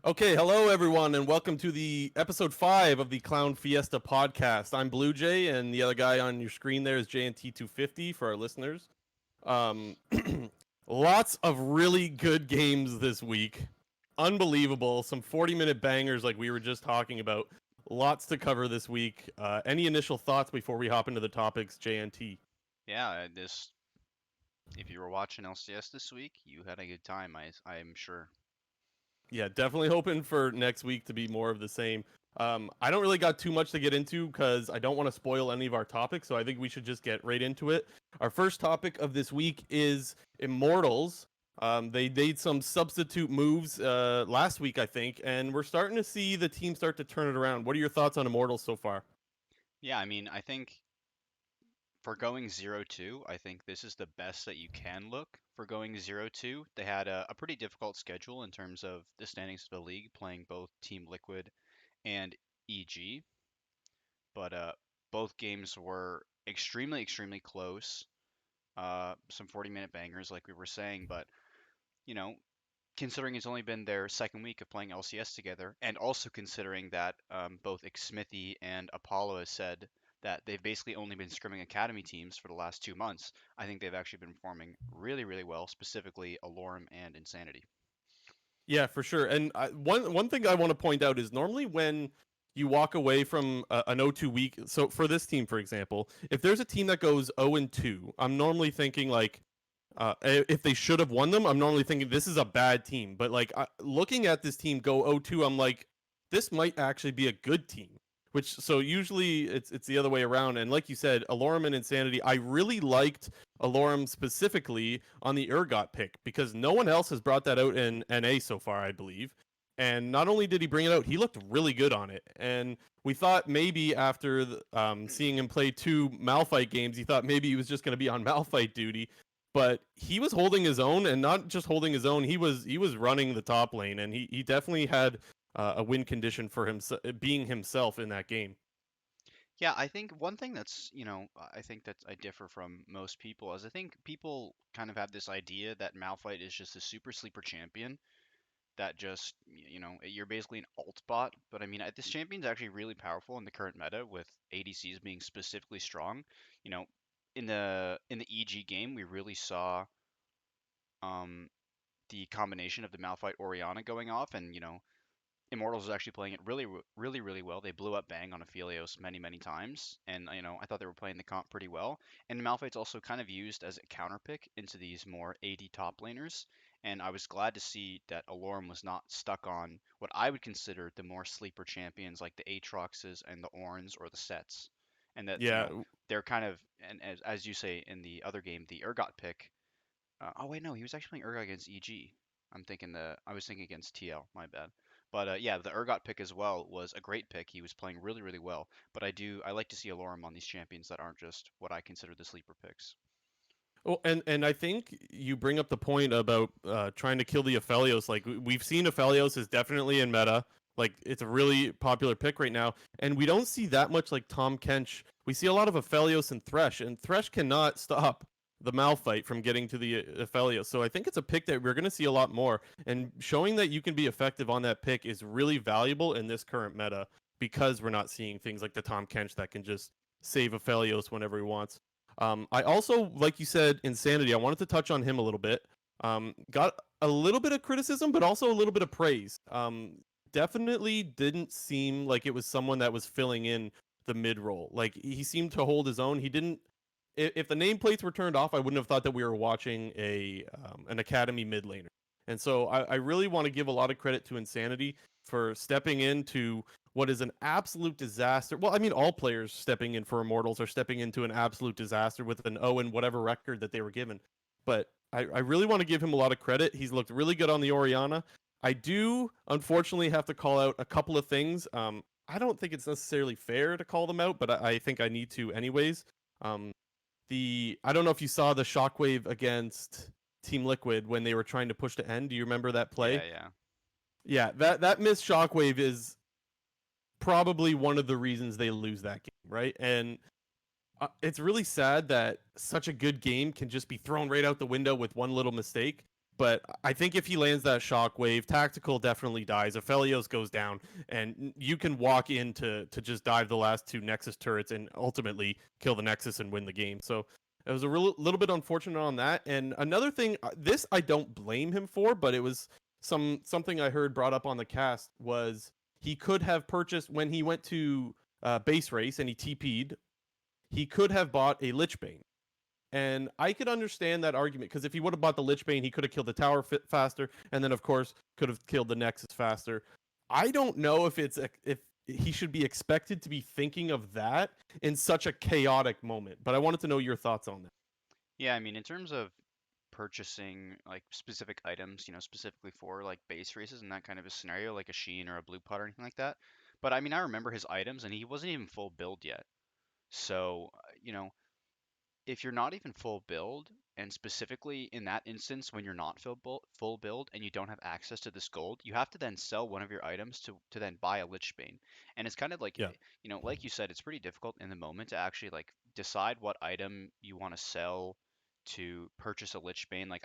Okay, hello everyone, and welcome to the episode 5 of the Clown Fiesta podcast. I'm Blue Jay, and the other guy on your screen there is JNT250 for our listeners. Um, Lots of really good games this week. Unbelievable. Some 40-minute bangers like we were just talking about. Lots to cover this week. Any initial thoughts before we hop into the topics, JNT? Yeah, this if you were watching LCS this week, you had a good time, I'm sure. Yeah, definitely hoping for next week to be more of the same. I don't really got too much to get into because I don't want to spoil any of our topics, so I think we should just get right into it. Our first topic of this week is Immortals. They made some substitute moves last week, I think, and we're starting to see the team start to turn it around. What are your thoughts on Immortals so far? Yeah, I mean, I think for going 0-2, I think this is the best that you can look for going 0-2. They had a pretty difficult schedule in terms of the standings of the league, playing both Team Liquid and EG, but both games were extremely close. Some 40-minute bangers, like we were saying, but you know, considering it's only been their second week of playing LCS together, and also considering that both Xmithy and Apollo has said that they've basically only been scrimming academy teams for the last 2 months, I think they've actually been performing really well, specifically Alorm and Insanity. Yeah, for sure. And one thing I want to point out is normally when you walk away from an 0-2 week, so for this team, for example, if there's a team that goes 0-2, I'm normally thinking like, if they should have won them, I'm normally thinking this is a bad team. But like looking at this team go 0-2, I'm like, this might actually be a good team. Which so usually it's the other way around. And like you said, Alorum and Insanity, I really liked Alorum specifically on the Urgot pick because no one else has brought that out in NA so far, I believe. And not only did he bring it out, he looked really good on it. And we thought maybe after seeing him play two Malphite games, he thought maybe he was just going to be on Malphite duty, but he was holding his own, and not just holding his own. He was running the top lane, and he definitely had a win condition for him being himself in that game. Yeah, I think one thing I think that I differ from most people is I think people kind of have this idea that Malphite is just a super sleeper champion that just you're basically an alt bot. But I mean, this champion's actually really powerful in the current meta with ADCs being specifically strong. You know, in the EG game, we really saw um, the combination of the Malphite Orianna going off, and Immortals was actually playing it really well. They blew up Bang on Aphelios many times, and I thought they were playing the comp pretty well. And Malphite's also kind of used as a counter pick into these more AD top laners. And I was glad to see that Alorum was not stuck on what I would consider the more sleeper champions like the Aatroxes and the Orns or the Sets. And that, Yeah, they're kind of, and as you say in the other game, the Urgot pick. Oh wait, no, he was actually playing Urgot against EG. I was thinking against TL. My bad. But yeah, the Urgot pick as well was a great pick. He was playing really well. But I like to see Alorum on these champions that aren't just what I consider the sleeper picks. well, and I think you bring up the point about trying to kill the Aphelios. Like we've seen Aphelios is definitely in meta. Like it's a really popular pick right now, and we don't see that much like Tom Kench. We see a lot of Aphelios and Thresh cannot stop the Malphite from getting to the Aphelios. So I think it's a pick that we're going to see a lot more, and showing that you can be effective on that pick is really valuable in this current meta because we're not seeing things like the Tom Kench that can just save Aphelios whenever he wants. I also, like you said, Insanity. I wanted to touch on him a little bit. Got a little bit of criticism, but also a little bit of praise. Definitely didn't seem like it was someone that was filling in the mid role. Like he seemed to hold his own. He didn't. If the nameplates were turned off, I wouldn't have thought that we were watching a an academy mid laner. And so I really want to give a lot of credit to Insanity for stepping into what is an absolute disaster. Well, I mean, all players stepping in for Immortals are stepping into an absolute disaster with an O and whatever record that they were given. But I really want to give him a lot of credit. He's looked really good on the Oriana. I do, unfortunately, have to call out a couple of things. I don't think it's necessarily fair to call them out, but I think I need to anyways. Um, I don't know if you saw the shockwave against Team Liquid when they were trying to push to end. Do you remember that play? Yeah. Yeah, that missed shockwave is probably one of the reasons they lose that game, right? And it's really sad that such a good game can just be thrown right out the window with one little mistake. But I think if he lands that shockwave, tactical definitely dies. Aphelios goes down, and you can walk in to just dive the last two Nexus turrets and ultimately kill the Nexus and win the game. So it was a little bit unfortunate on that. And another thing, this I don't blame him for, but it was something I heard brought up on the cast was he could have purchased when he went to base race and he TP'd. He could have bought a Lich Bane. And I could understand that argument because if he would have bought the Lich Bane, he could have killed the tower faster, and then of course could have killed the Nexus faster. I don't know if he should be expected to be thinking of that in such a chaotic moment, but I wanted to know your thoughts on that. Yeah, I mean, in terms of purchasing like specific items, specifically for like base races and that kind of a scenario, like a Sheen or a Blue Pot or anything like that. But I mean, I remember his items and he wasn't even full build yet. So, if you're not even full build, and specifically in that instance when you're not full build and you don't have access to this gold, you have to then sell one of your items to then buy a Lich Bane. And it's kind of like, Yeah. like you said, it's pretty difficult in the moment to actually like decide what item you want to sell to purchase a Lich Bane. Like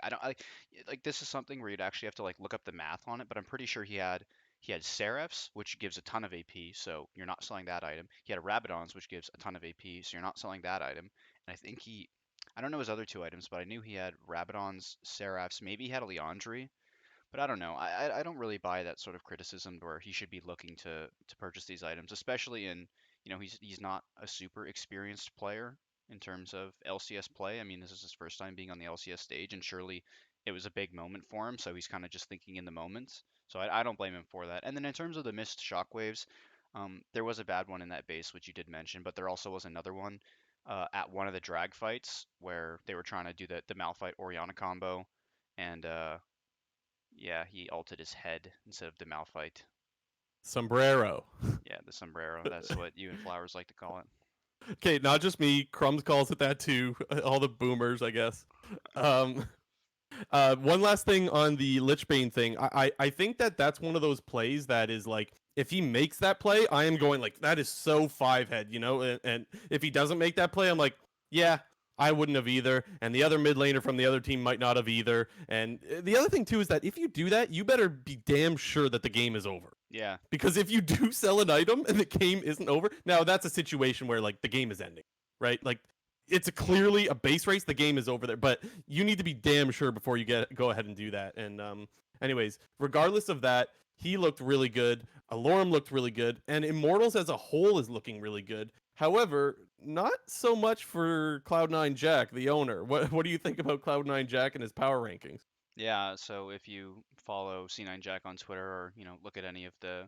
like this is something where you'd actually have to like look up the math on it, but I'm pretty sure he had Seraphs, which gives a ton of AP, so you're not selling that item. He had a Rabadons, which gives a ton of AP, so you're not selling that item. And I think I don't know his other two items, but I knew he had Rabadons, Seraphs, maybe he had a Leandry, but I don't know. I don't really buy that sort of criticism where he should be looking to purchase these items, especially in, he's not a super experienced player in terms of LCS play. I mean, this is his first time being on the LCS stage, and surely it was a big moment for him, so he's kind of just thinking in the moment. So I don't blame him for that. And then in terms of the missed shockwaves, there was a bad one in that base, which you did mention, but there also was another one at one of the drag fights where they were trying to do the Malphite Orianna combo, and yeah, he ulted his head instead of the Malphite. Sombrero. Yeah, the sombrero. That's what you and Flowers like to call it. Okay, not just me. Crumbs calls it that too. All the boomers, I guess. Um, one last thing on the Lich Bane thing. I think that's one of those plays that is like, if he makes that play, I am going like, that is so five head, and if he doesn't make that play, I'm like, yeah, I wouldn't have either. And the other mid laner from the other team might not have either. And the other thing too is that if you do that, you better be damn sure that the game is over. Yeah, Because if you do sell an item and the game isn't over, now that's a situation where like the game is ending, right? Like it's clearly a base race, the game is over there, but you need to be damn sure before you go ahead and do that. And anyways, regardless of that, he looked really good. Alorum looked really good, and Immortals as a whole is looking really good. However, not so much for Cloud9 Jack, the owner. What do you think about Cloud9 Jack and his power rankings? yeah. So if you follow C9 Jack on Twitter or look at any of the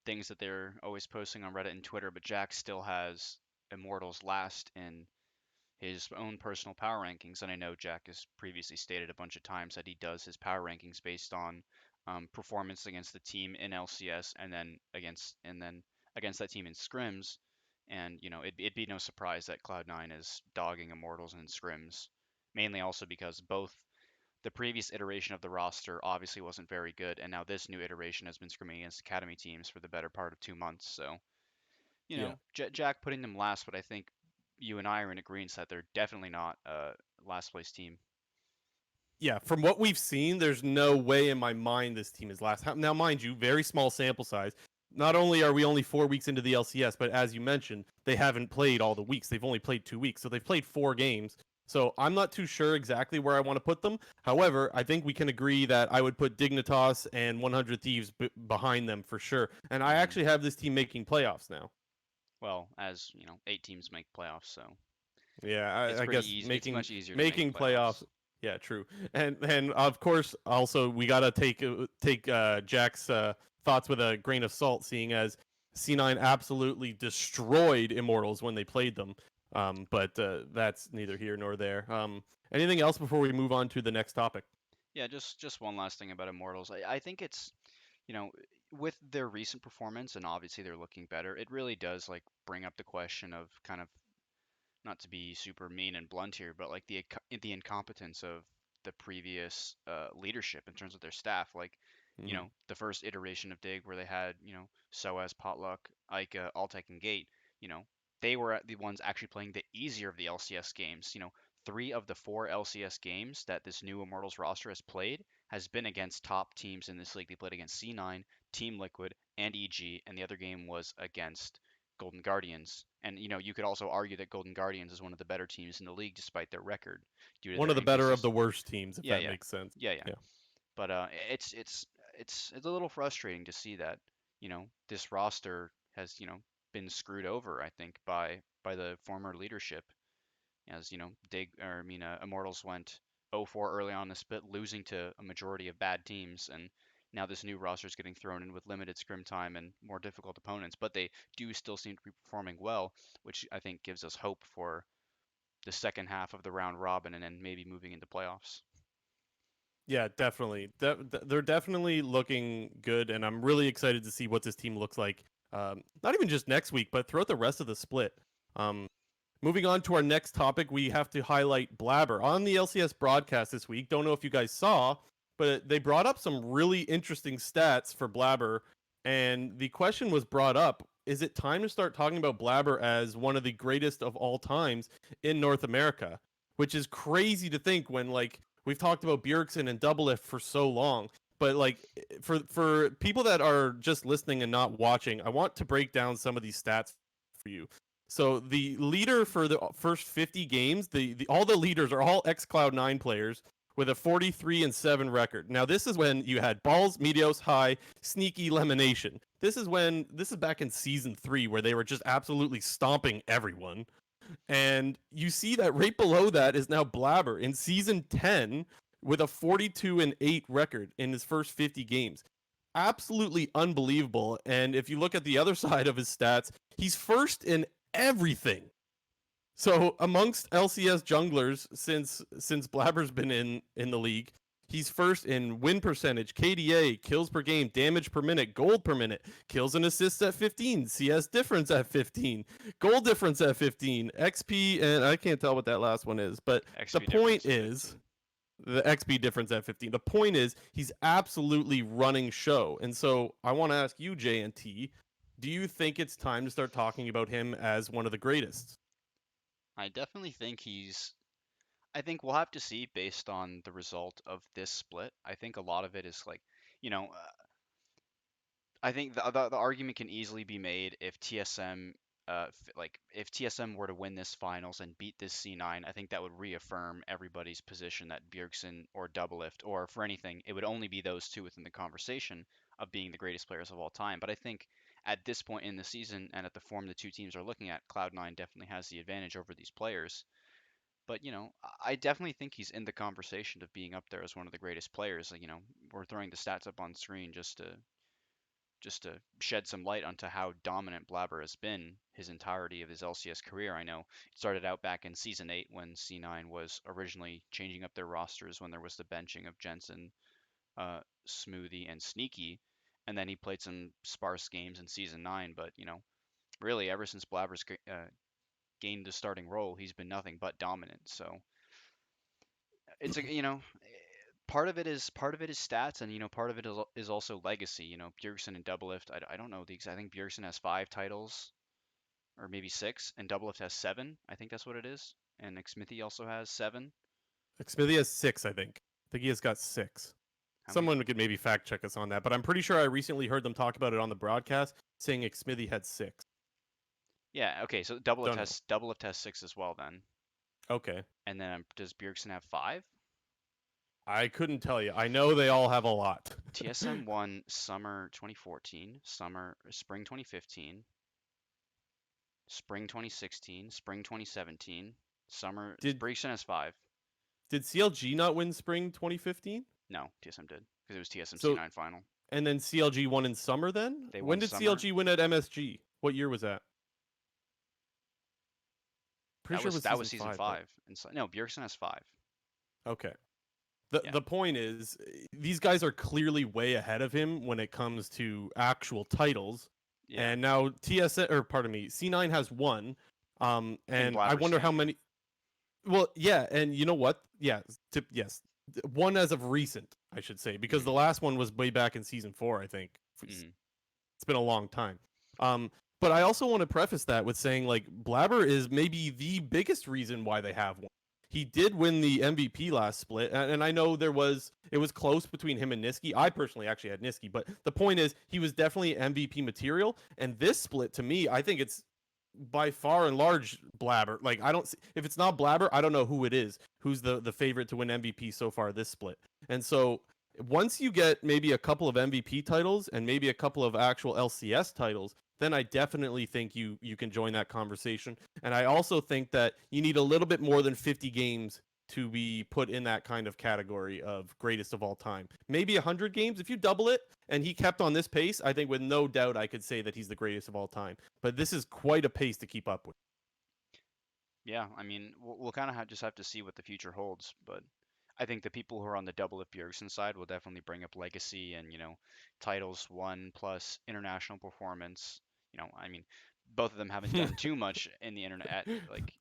things that they're always posting on Reddit and Twitter, but Jack still has Immortals last in his own personal power rankings. And I know Jack has previously stated a bunch of times that he does his power rankings based on performance against the team in LCS and then against that team in scrims. And it'd be no surprise that Cloud9 is dogging Immortals in scrims, mainly also because both the previous iteration of the roster obviously wasn't very good, and now this new iteration has been scrimming against academy teams for the better part of 2 months. So Yeah. Jack putting them last, but I think you and I are in agreement that they're definitely not a last place team. Yeah, from what we've seen, there's no way in my mind this team is last. Now, mind you, very small sample size. Not only are we only 4 weeks into the LCS, but as you mentioned, they haven't played all the weeks. They've only played 2 weeks, so they've played 4 games. So I'm not too sure exactly where I want to put them. However, I think we can agree that I would put Dignitas and 100 Thieves behind them for sure. And I Hmm. actually have this team making playoffs now. Well, as 8 teams make playoffs, so Yeah, it's I pretty guess easy. It's making much easier to make making playoffs. playoffs. Yeah, true. And of course, also we gotta take Jack's thoughts with a grain of salt, seeing as C9 absolutely destroyed Immortals when they played them. But that's neither here nor there. Anything else before we move on to the next topic? Yeah, just one last thing about Immortals. I think it's you know with their recent performance and obviously they're looking better. It really does like bring up the question of kind of, not to be super mean and blunt here, but like the incompetence of the previous leadership in terms of their staff. Like, Hmm. the first iteration of Dig where they had, SOAS, Potluck, Ica, Altec, and Gate. You know, they were the ones actually playing the easier of the LCS games. 3 of the 4 LCS games that this new Immortals roster has played has been against top teams in this league. They played against C9, Team Liquid, and EG, and the other game was against Golden Guardians. And you could also argue that Golden Guardians is one of the better teams in the league despite their record due to One their of the better of the inconsistent. worst teams, if Yeah, that yeah, makes sense. yeah, yeah. Yeah. But it's a little frustrating to see that this roster has been screwed over. I think by the former leadership, as Immortals went 0-4 early on in the split, losing to a majority of bad teams, and now this new roster is getting thrown in with limited scrim time and more difficult opponents. But they do still seem to be performing well, which I think gives us hope for the second half of the round robin and then maybe moving into playoffs. Yeah, definitely. They're definitely looking good, and I'm really excited to see what this team looks like. Not even just next week, but throughout the rest of the split. Um, Moving on to our next topic, we have to highlight Blabber on the LCS broadcast this week. Don't know if you guys saw, but they brought up some really interesting stats for Blabber, and the question was brought up: is it time to start talking about Blabber as one of the greatest of all times in North America? Which is crazy to think when we've talked about Bjergsen and Doublelift for so long. But for people that are just listening and not watching, I want to break down some of these stats for you. So the leader for the first 50 games, the all the leaders are all xCloud9 players with a 43-7 record. Now this is when you had Balls, Meteos, High, Sneaky, Lemonation. This is back in season 3 where they were just absolutely stomping everyone. And you see that right below that is now Blabber in season 10 with a 42-8 record in his first 50 games. Absolutely unbelievable. And if you look at the other side of his stats, he's first in everything. So amongst LCS junglers since Blabber's been in the league, he's first in win percentage, KDA, kills per game, damage per minute, gold per minute, kills and assists at 15, CS difference at 15, gold difference at 15, XP, and I can't tell what that last one is, but the XP point difference at is 15. the XP difference at 15. The point is he's absolutely running show. And so I want to ask you, JNT, do you think it's time to start talking about him as one of the greatest? I definitely think he's. I think we'll have to see based on the result of this split. I think a lot of it is like, you know, I think the argument can easily be made if TSM, if TSM were to win this finals and beat this C9, I think that would reaffirm everybody's position that Bjergsen or Doublelift, or for anything, it would only be those two within the conversation of being the greatest players of all time. But I think at this point in the season and at the form the two teams are looking at, Cloud9 definitely has the advantage over these players. But I definitely think he's in the conversation of being up there as one of the greatest players. Like, we're throwing the stats up on screen just to shed some light onto how dominant Blabber has been his entirety of his LCS career. I know it started out back in season 8 when C9 was originally changing up their rosters when there was the benching of Jensen, Smoothie, and Sneaky, and then he played some sparse games in season 9. But really, ever since Blabber's gained the starting role, he's been nothing but dominant. So it's a part of it is stats, and part of it is also legacy. Bjergsen and Doublelift. I don't know the exact. I think Bjergsen has 5 titles, or maybe 6, and Doublelift has 7. I think that's what it is. And Xmithy also has 7. Xmithy has 6, I think. I think he has got 6. How many? Someone could maybe fact check us on that, but I'm pretty sure I recently heard them talk about it on the broadcast, saying Xmithy had 6. Yeah. Okay. So Don't know. Doublelift has 6 as well then. Okay. And then does Bjergsen have 5? I couldn't tell you. I know they all have a lot. TSM won summer 2014, spring 2015, spring 2016, spring 2017, summer. Did Bjergsen has 5. did CLG not win spring 2015? No, TSM did because it was TSM So C9 final. and then CLG won in summer then? They When won did summer. CLG win at MSG? What year was that? Pretty That sure it was was that was season season 5, but 5. And so no, Bjergsen has 5. okay. The Yeah. the point is these guys are clearly way ahead of him when it comes to actual titles. Yeah. And now C9 has one. In And I Blabber's wonder how tenure. many. Well, yeah, and you know what? Yeah, yes, one as of recent, I should say, because Mm-hmm. the last one was way back in season 4. I think Mm-hmm. it's been a long time. Um, but I also want to preface that with saying like Blabber is maybe the biggest reason why they have one. He did win the MVP last split, and I know it was close between him and Niski. I personally actually had Niski, but the point is he was definitely MVP material. And this split, to me, I think it's by far and large Blabber. Like I don't see, if it's not Blabber, I don't know who it is. Who's the favorite to win MVP so far this split? And so once you get maybe a couple of MVP titles and maybe a couple of actual LCS titles, then I definitely think you can join that conversation. And I also think that you need a little bit more than 50 games to be put in that kind of category of greatest of all time. Maybe 100 games if you double it and he kept on this pace, I think with no doubt I could say that he's the greatest of all time. But this is quite a pace to keep up with. Yeah, I mean, we'll kind of just have to see what the future holds, but I think the people who are on the double if Bjergsen side will definitely bring up legacy and, titles won plus international performance. I mean, both of them haven't done too much in the internet, like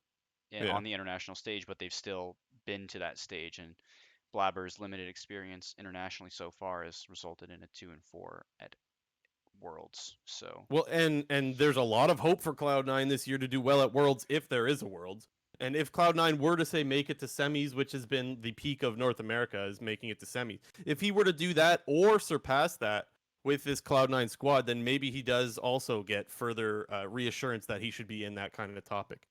Yeah. on the international stage, but they've still been to that stage. And Blabber's limited experience internationally so far has resulted in a 2-4 at Worlds. So Well, and there's a lot of hope for Cloud9 this year to do well at Worlds if there is a Worlds. And if Cloud9 were to say make it to semis, which has been the peak of North America, is making it to semis. If he were to do that or surpass that with this Cloud9 squad, then maybe he does also get further reassurance that he should be in that kind of topic.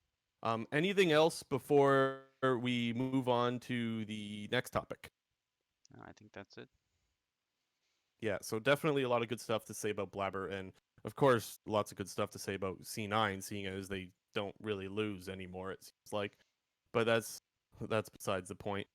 Anything else before we move on to the next topic? I think that's it. Yeah, so definitely a lot of good stuff to say about Blabber, and of course, lots of good stuff to say about C9, seeing as they don't really lose anymore. It seems like, but that's besides the point.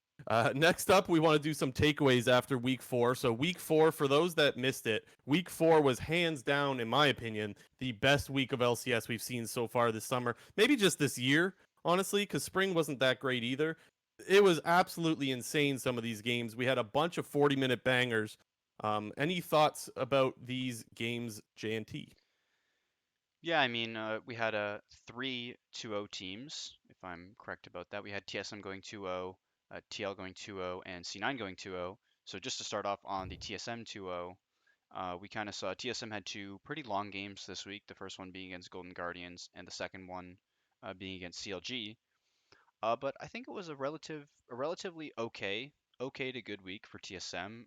Next up, we want to do some takeaways after week 4. So week 4, for those that missed it, week 4 was hands down, in my opinion, the best week of LCS we've seen so far this summer. Maybe just this year, honestly, because spring wasn't that great either. It was absolutely insane. Some of these games, we had a bunch of 40-minute bangers. Any thoughts about these games, JNT? Yeah, I mean, we had 3-2-0 teams, if I'm correct about that. We had TSM going 2-0, TL going 2-0, and C9 going 2-0. So just to start off on the TSM 2-0, we kind of saw TSM had two pretty long games this week. The first one being against Golden Guardians, and the second one being against CLG. But I think it was a relatively okay to good week for TSM.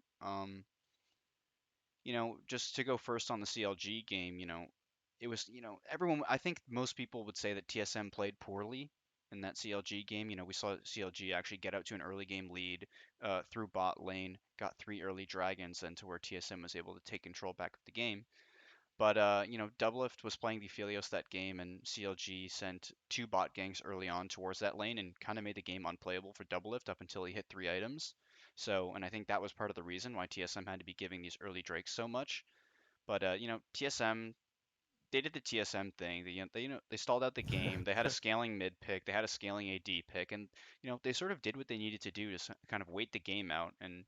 Just to go first on the CLG game, it was, everyone, I think most people would say that TSM played poorly in that CLG game. We saw CLG actually get out to an early game lead through bot lane, got three early dragons, and to where TSM was able to take control back of the game. But, Doublelift was playing the Aphelios that game, and CLG sent two bot ganks early on towards that lane and kind of made the game unplayable for Doublelift up until he hit three items. So, and I think that was part of the reason why TSM had to be giving these early drakes so much. But, TSM, they did the TSM thing. They stalled out the game. They had a scaling mid pick. They had a scaling AD pick, and they sort of did what they needed to do to kind of wait the game out and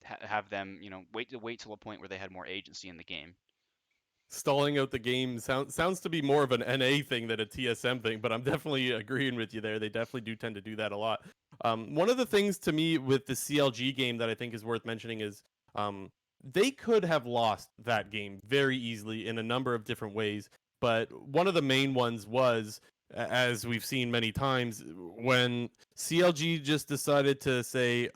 have them wait till a point where they had more agency in the game. Stalling out the game sounds to be more of an NA thing than a TSM thing, but I'm definitely agreeing with you there. They definitely do tend to do that a lot. One of the things to me with the CLG game that I think is worth mentioning is they could have lost that game very easily in a number of different ways, but one of the main ones was, as we've seen many times, when CLG just decided to say,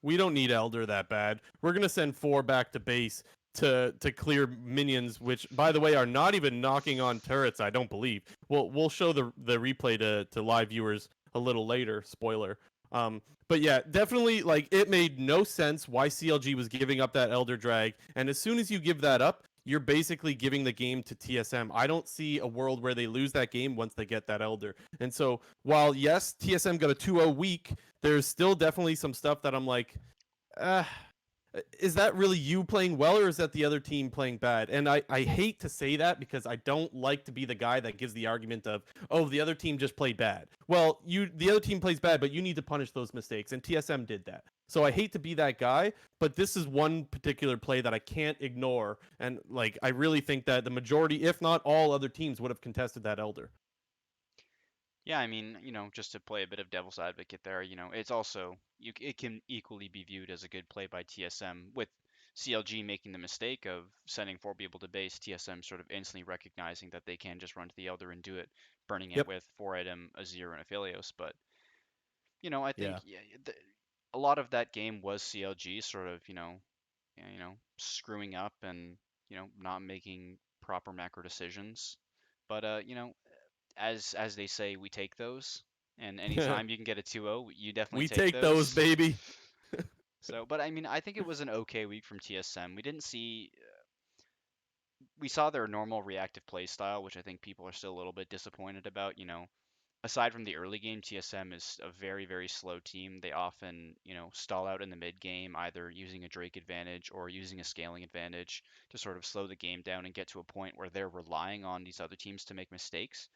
we don't need Elder that bad. We're going to send 4 back to base to clear minions, which by the way are not even knocking on turrets. I don't believe. We'll show the replay to live viewers a little later. Spoiler. But yeah, definitely like it made no sense why CLG was giving up that Elder Drag, and as soon as you give that up, you're basically giving the game to TSM. I don't see a world where they lose that game once they get that Elder. And so while yes, TSM got a 2-0 week, there's still definitely some stuff that I'm like, uh, is that really you playing well or is that the other team playing bad? And I hate to say that because I don't like to be the guy that gives the argument of, oh, the other team just played bad. Well, the other team plays bad, but you need to punish those mistakes, and TSM did that. So I hate to be that guy, but this is one particular play that I can't ignore, and like I really think that the majority, if not all other teams, would have contested that Elder. Yeah, I mean, just to play a bit of devil's advocate there, it's also it can equally be viewed as a good play by TSM with CLG making the mistake of sending four people to base, TSM sort of instantly recognizing that they can just run to the Elder and do it, burning it Yep. with 4 item, Azir, and Aphelios. But I think Yeah. yeah, a lot of that game was CLG sort of, screwing up and, not making proper macro decisions. But as they say, we take those. And anytime you can get a 2-0, you definitely We take take those, those. baby. So, but I mean, I think it was an okay week from TSM. We saw their normal reactive play style, which I think people are still a little bit disappointed about. Aside from the early game, TSM is a very, very slow team. They often, stall out in the mid game, either using a Drake advantage or using a scaling advantage to sort of slow the game down and get to a point where they're relying on these other teams to make mistakes.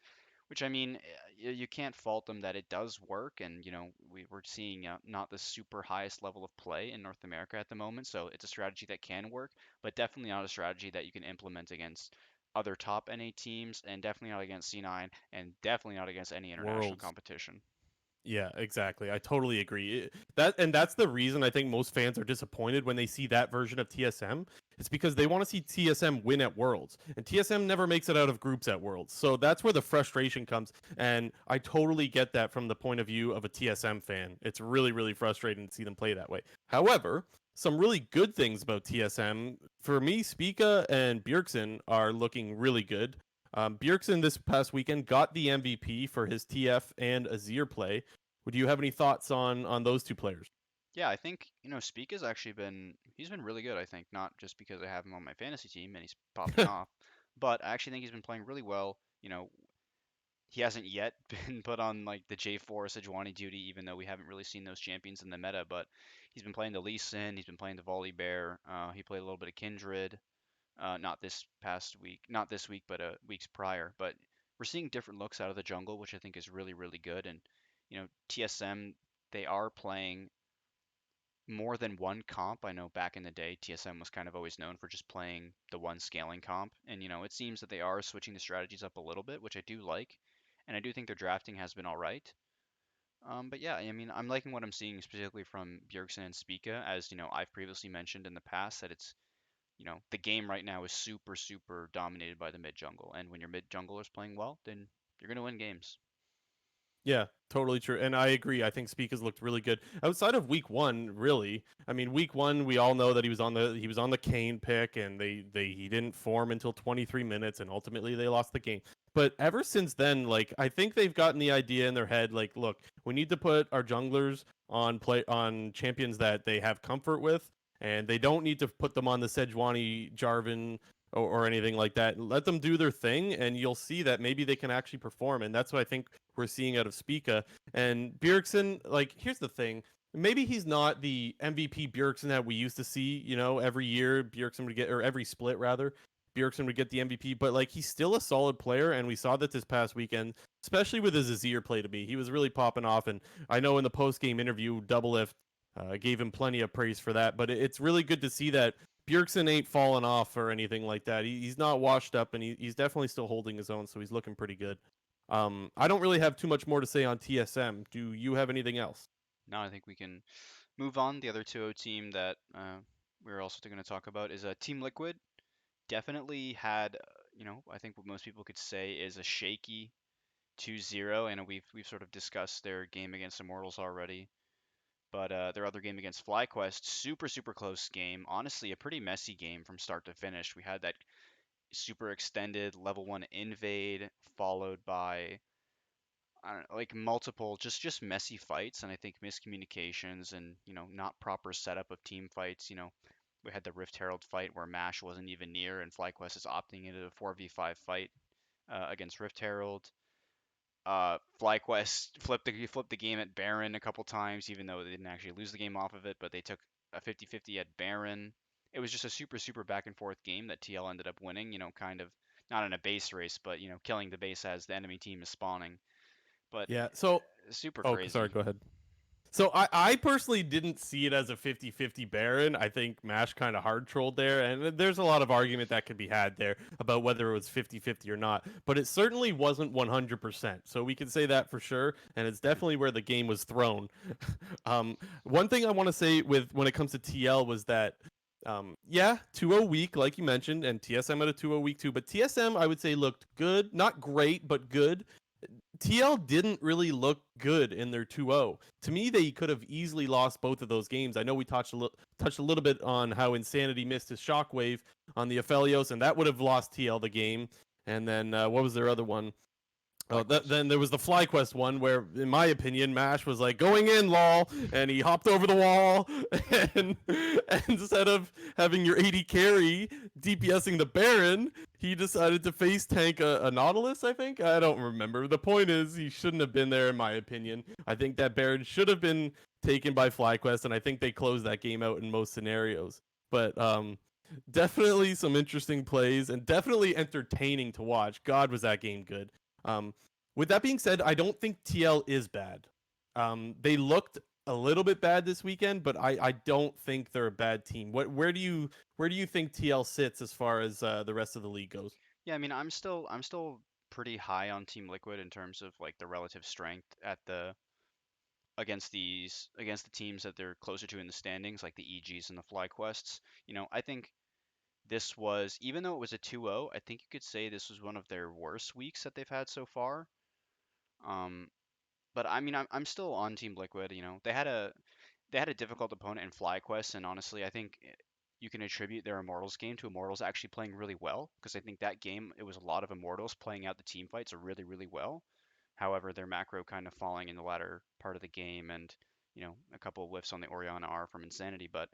Which I mean, you can't fault them that it does work, and we're seeing not the super highest level of play in North America at the moment, so it's a strategy that can work, but definitely not a strategy that you can implement against other top NA teams, and definitely not against C9, and definitely not against any international Worlds. competition. Yeah, exactly. I totally agree. That's the reason I think most fans are disappointed when they see that version of TSM. It's because they want to see TSM win at Worlds, and TSM never makes it out of groups at Worlds. So that's where the frustration comes, and I totally get that from the point of view of a TSM fan. It's really really frustrating to see them play that way. However, some really good things about TSM for me, Spica and Bjergsen are looking really good. Bjergsen this past weekend got the MVP for his TF and Azir play. Would you have any thoughts on those two players? Yeah, I think, Speak has actually he's been really good, I think, not just because I have him on my fantasy team and he's popping off, but I actually think he's been playing really well. He hasn't yet been put on like the J4 Sejuani duty, even though we haven't really seen those champions in the meta. But he's been playing the Lee Sin, he's been playing the Volley Bear. He played a little bit of Kindred, not this past week, not this week, but weeks prior. But we're seeing different looks out of the jungle, which I think is really, really good. And TSM, they are playing more than one comp. I know back in the day, TSM was kind of always known for just playing the one scaling comp. And, it seems that they are switching the strategies up a little bit, which I do like. And I do think their drafting has been all right. But yeah, I mean, I'm liking what I'm seeing specifically from Bjergsen and Spica, as, I've previously mentioned in the past that it's, the game right now is super, super dominated by the mid jungle. And when your mid jungler is playing well, then you're going to win games. Yeah, totally true. And I agree. I think Speak has looked really good. Outside of week one, really. I mean, week one, we all know that he was on the Kane pick and he didn't form until 23 minutes and ultimately they lost the game. But ever since then, like I think they've gotten the idea in their head, like, look, we need to put our junglers on champions that they have comfort with, and they don't need to put them on the Sejuani Jarvan or anything like that. Let them do their thing, and you'll see that maybe they can actually perform. And that's what I think we're seeing out of Spica. And Bjergsen, like, here's the thing. Maybe he's not the MVP Bjergsen that we used to see, every year Bjergsen would get, or every split rather, Bjergsen would get the MVP, but like he's still a solid player, and we saw that this past weekend, especially with his Azir play to me. He was really popping off, and I know in the post game interview, Double Lift gave him plenty of praise for that. But it's really good to see that Bjergsen ain't fallen off or anything like that. He's not washed up, and he's definitely still holding his own, so he's looking pretty good. I don't really have too much more to say on TSM. Do you have anything else? Now I think we can move on. The other 2-0 team that we're also going to talk about is Team Liquid. Definitely had, I think what most people could say is a shaky 2-0, and we've sort of discussed their game against Immortals already. But their other game against FlyQuest, super super close game. Honestly, a pretty messy game from start to finish. We had that super extended level 1 invade followed by I don't know, like multiple just messy fights, and I think miscommunications and not proper setup of team fights. We had the Rift Herald fight where Mash wasn't even near, and FlyQuest is opting into a 4v5 fight against Rift Herald. FlyQuest flipped the game at Baron a couple times, even though they didn't actually lose the game off of it, but they took a 50-50 at Baron. It was just a super super back and forth game that TL ended up winning. Kind of not in a base race, but killing the base as the enemy team is spawning. But Yeah. So, super oh, sorry. crazy. Go ahead. So I personally didn't see it as a 50-50 Baron. I think Mash kind of hard trolled there, and there's a lot of argument that could be had there about whether it was 50-50 or not, but it certainly wasn't 100%. So we can say that for sure, and it's definitely where the game was thrown. One thing I want to say with when it comes to TL was that yeah, 2-0 week, like you mentioned, and TSM had a 2-0 week too, but TSM I would say looked good, not great, but good. TL didn't really look good in their 2-0. To me, they could have easily lost both of those games. I know we touched a little bit on how Insanity missed his shockwave on the Aphelios, and that would have lost TL the game. And then what was their other one? Oh, FlyQuest. then there was the FlyQuest one where, in my opinion, Mash was like going in, lol, and he hopped over the wall, and, and instead of having your AD carry DPSing the Baron, he decided to face tank a Nautilus. I think I don't remember. The point is, he shouldn't have been there, in my opinion. I think that Baron should have been taken by FlyQuest, and I think they closed that game out in most scenarios. But definitely some interesting plays and definitely entertaining to watch. God, was that game good. Um, with that being said, I don't think TL is bad. They looked a little bit bad this weekend, but I don't think they're a bad team. Where do you think TL sits as far as the rest of the league goes? Yeah, I mean, I'm still pretty high on Team Liquid in terms of like the relative strength at the against the teams that they're closer to in the standings, like the EGs and the FlyQuests. I think this was, even though it was a 2-0, I think you could say this was one of their worst weeks that they've had so far. Um, but I mean, I'm still on Team Liquid. They had a difficult opponent in FlyQuest, and honestly, I think you can attribute their Immortals game to Immortals actually playing really well, because I think that game it was a lot of Immortals playing out the team fights really, really well. However, their macro kind of falling in the latter part of the game, and a couple of whiffs on the Oriana R from Insanity. But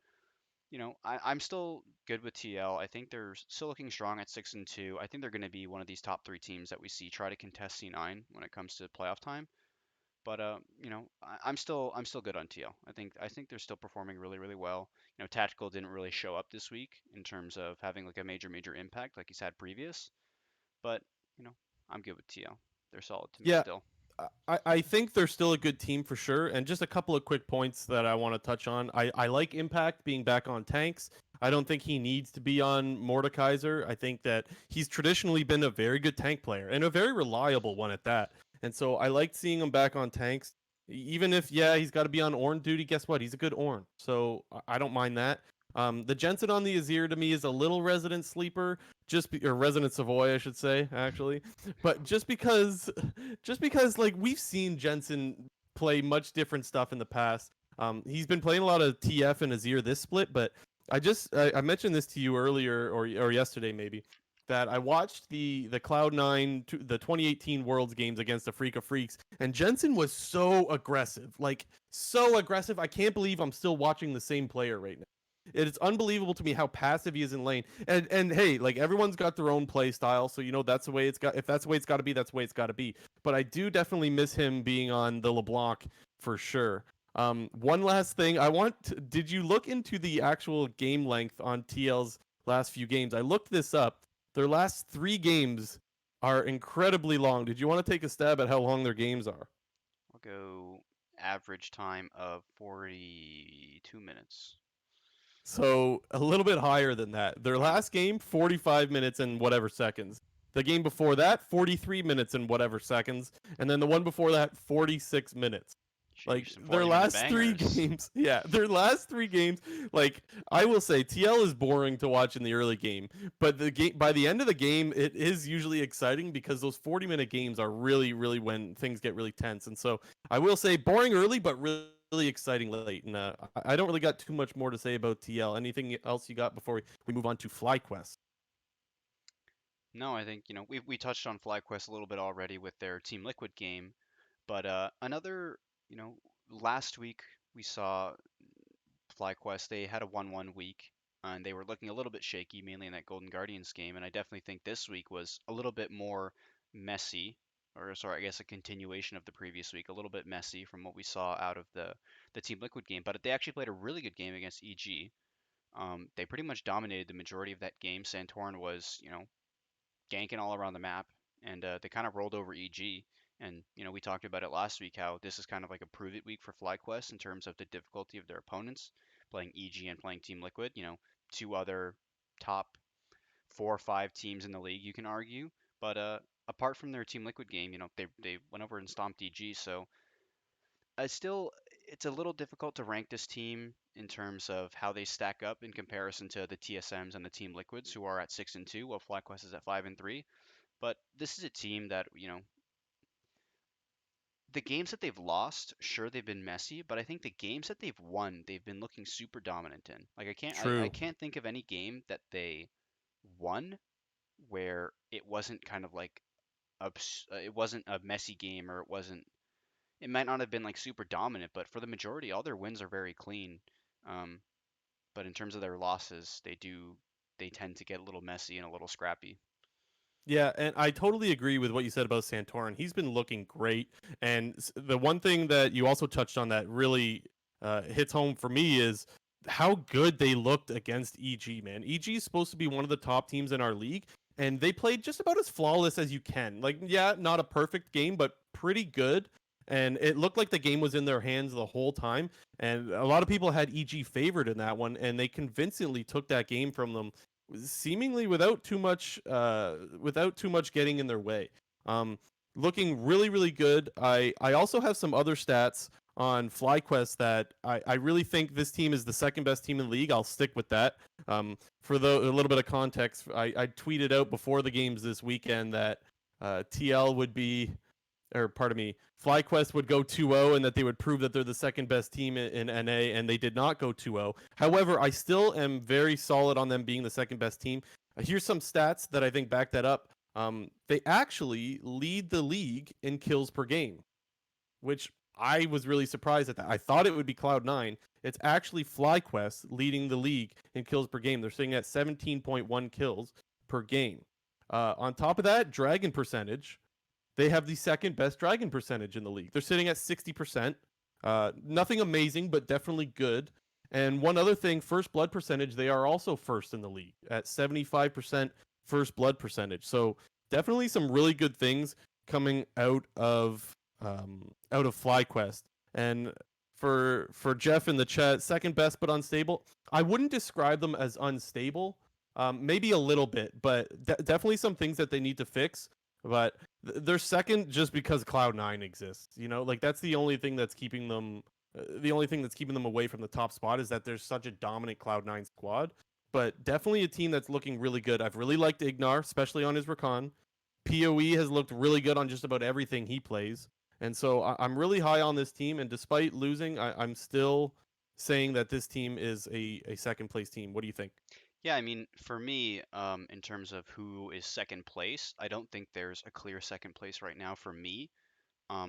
I'm still good with TL. I think they're still looking strong at 6-2. I think they're going to be one of these top three teams that we see try to contest C9 when it comes to playoff time. But I'm still good on TL. I think they're still performing really, really well. Tactical didn't really show up this week in terms of having like a major impact like he's had previous. But you know, I'm good with TL. They're solid to me Yeah, still. I think they're still a good team for sure. And just a couple of quick points that I want to touch on. I like Impact being back on tanks. I don't think he needs to be on Mordekaiser. I think that he's traditionally been a very good tank player and a very reliable one at that. And so I liked seeing him back on tanks. Even if, yeah, he's got to be on Ornn duty, guess what? He's a good Ornn. So I don't mind that. The Jensen on the Azir to me is a little resident sleeper, or resident Savoy, I should say, actually. But just because like we've seen Jensen play much different stuff in the past. He's been playing a lot of TF and Azir this split, but I mentioned this to you earlier or yesterday maybe that I watched the Cloud9 the 2018 Worlds games against Afrika Freaks, and Jensen was so aggressive, like so aggressive. I can't believe I'm still watching the same player right now. It's unbelievable to me how passive he is in lane. And hey, like everyone's got their own play style, so that's the way it's got. If that's the way it's got to be, that's the way it's got to be. But I do definitely miss him being on the LeBlanc for sure. One last thing, did you look into the actual game length on TL's last few games? I looked this up. Their last 3 games are incredibly long. Did you want to take a stab at how long their games are? I'll go average time of 42 minutes. So a little bit higher than that. Their Wow. last game, 45 minutes and whatever seconds. The game before that, 43 minutes and whatever seconds. And then the one before that, 46 minutes. Like Sheesh, some their 40-minute last three bangers. games, yeah, their last 3 games. Like I will say, TL is boring to watch in the early game, but the game by the end of the game, it is usually exciting because those 40-minute games are really, really when things get really tense. And so I will say, boring early, but really exciting late. And I don't really got too much more to say about TL. Anything else you got before we move on to FlyQuest? No, I think, we touched on FlyQuest a little bit already with their Team Liquid game, but another, you know, last week we saw FlyQuest, they had a 1-1 week, and they were looking a little bit shaky, mainly in that Golden Guardians game, and I definitely think this week was a little bit more messy, or sorry, I guess a continuation of the previous week, a little bit messy from what we saw out of the Team Liquid game, but they actually played a really good game against EG. They pretty much dominated the majority of that game. Santorin was, ganking all around the map, and they kind of rolled over EG. And we talked about it last week how this is kind of like a prove it week for FlyQuest in terms of the difficulty of their opponents playing EG and playing Team Liquid. Two other top 4 or 5 teams in the league, you can argue. But apart from their Team Liquid game, they went over and stomped EG. So it's a little difficult to rank this team in terms of how they stack up in comparison to the TSMs and the Team Liquids, who are at 6-2, while FlyQuest is at 5-3. But this is a team that, the games that they've lost, sure they've been messy, but I think the games that they've won, they've been looking super dominant in. Like I True. can't think of any game that they won where it wasn't kind of like it wasn't a messy game, or it might not have been like super dominant, but for the majority all their wins are very clean. Um, but in terms of their losses, they tend to get a little messy and a little scrappy. Yeah, and I totally agree with what you said about Santorin. He's been looking great, and the one thing that you also touched on that really hits home for me is how good they looked against EG. Man, EG is supposed to be one of the top teams in our league, and they played just about as flawless as you can. Like, yeah, not a perfect game, but pretty good. And it looked like the game was in their hands the whole time. And a lot of people had EG favored in that one, and they convincingly took that game from them seemingly without too much getting in their way. Um, Looking really really good. I also have some other stats on FlyQuest that I really think this team is the second best team in the league. I'll stick with that. For a little bit of context, I tweeted out before the games this weekend that TL would be or pardon me, FlyQuest would go 2-0 and that they would prove that they're the second best team in NA, and they did not go 2-0. However, I still am very solid on them being the second best team. Here's some stats that I think back that up. They actually lead the league in kills per game, which I was really surprised at that. I thought it would be Cloud9. It's actually FlyQuest leading the league in kills per game. They're sitting at 17.1 kills per game. On top of that, dragon percentage, they have the second best dragon percentage in the league. They're sitting at 60%. Nothing amazing, but definitely good. And one other thing, first blood percentage, they are also first in the league at 75% first blood percentage. So definitely some really good things coming out of FlyQuest. And for Jeff in the chat, second best but unstable. I wouldn't describe them as unstable. Maybe a little bit, but definitely some things that they need to fix. But they're second just because Cloud9 exists. You know, like that's the only thing that's keeping them. The only thing that's keeping them away from the top spot is that there's such a dominant Cloud9 squad. But definitely a team that's looking really good. I've really liked Ignar, especially on his recon. PoE has looked really good on just about everything he plays. And so I'm really high on this team. And despite losing, I'm still saying that this team is a second place team. What do you think? Yeah, I mean, for me, in terms of who is second place, I don't think there's a clear second place right now for me.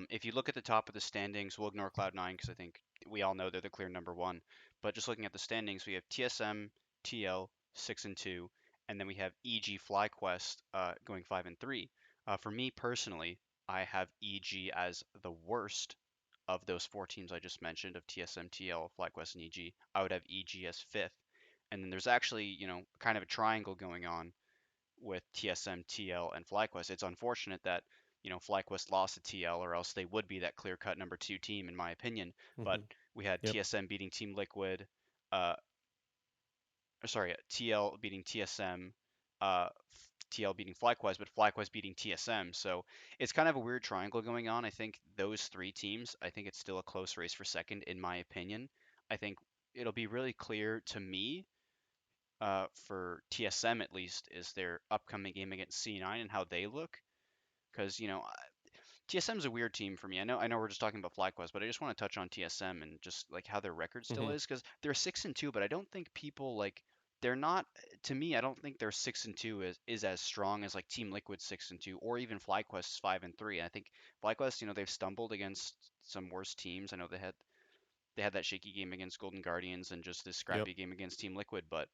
If you look at the top of the standings, we'll ignore Cloud9 because I think we all know they're the clear number one. But just looking at the standings, we have TSM, TL 6-2, and then we have EG FlyQuest going 5-3. For me personally, I have EG as the worst of those four teams I just mentioned of TSM, TL, FlyQuest, and EG. I would have EG as fifth. And then there's actually, kind of a triangle going on with TSM, TL, and FlyQuest. It's unfortunate that FlyQuest lost to TL, or else they would be that clear-cut number two team, in my opinion. But Mm-hmm. we had Yep. TSM beating Team Liquid, uh, or sorry, TL beating TSM, TL beating FlyQuest, but FlyQuest beating TSM. So it's kind of a weird triangle going on. I think those three teams, I think it's still a close race for second, in my opinion. I think it'll be really clear to me for TSM at least, is their upcoming game against C9 and how they look. Because TSM's a weird team for me. I know we're just talking about FlyQuest, but I just want to touch on TSM and just like how their record still Mm-hmm. is, because they're 6-2, but I don't think people like they're not. To me, I don't think their 6-2 is as strong as like Team Liquid 6-2 or even FlyQuest's 5-3. I think FlyQuest, they've stumbled against some worse teams. I know they had that shaky game against Golden Guardians and just this Yep. scrappy game against Team Liquid, but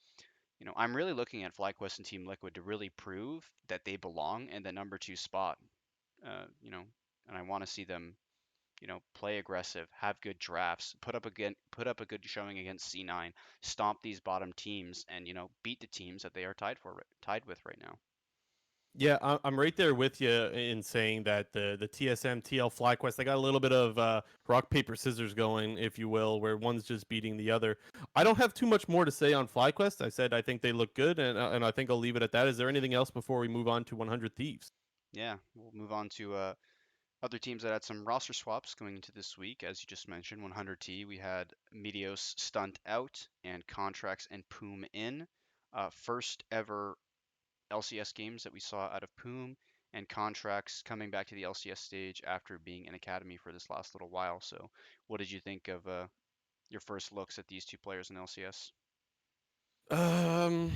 I'm really looking at FlyQuest and Team Liquid to really prove that they belong in the number two spot. Uh, you know, and I want to see them, play aggressive, have good drafts, put up a good showing against C9, stomp these bottom teams, and beat the teams that they are tied with right now. Yeah, I'm right there with you in saying that the TSM TL FlyQuest, they got a little bit of rock paper scissors going, if you will, where one's just beating the other. I don't have too much more to say on FlyQuest. I said I think they look good, and I think I'll leave it at that. Is there anything else before we move on to 100 Thieves? Yeah, we'll move on to other teams that had some roster swaps going into this week. As you just mentioned, 100T, we had Meteos Stunt out and Contracts and Poom in. First ever LCS games that we saw out of Poom, and Contracts coming back to the LCS stage after being in academy for this last little while. So, what did you think of your first looks at these two players in LCS? Um,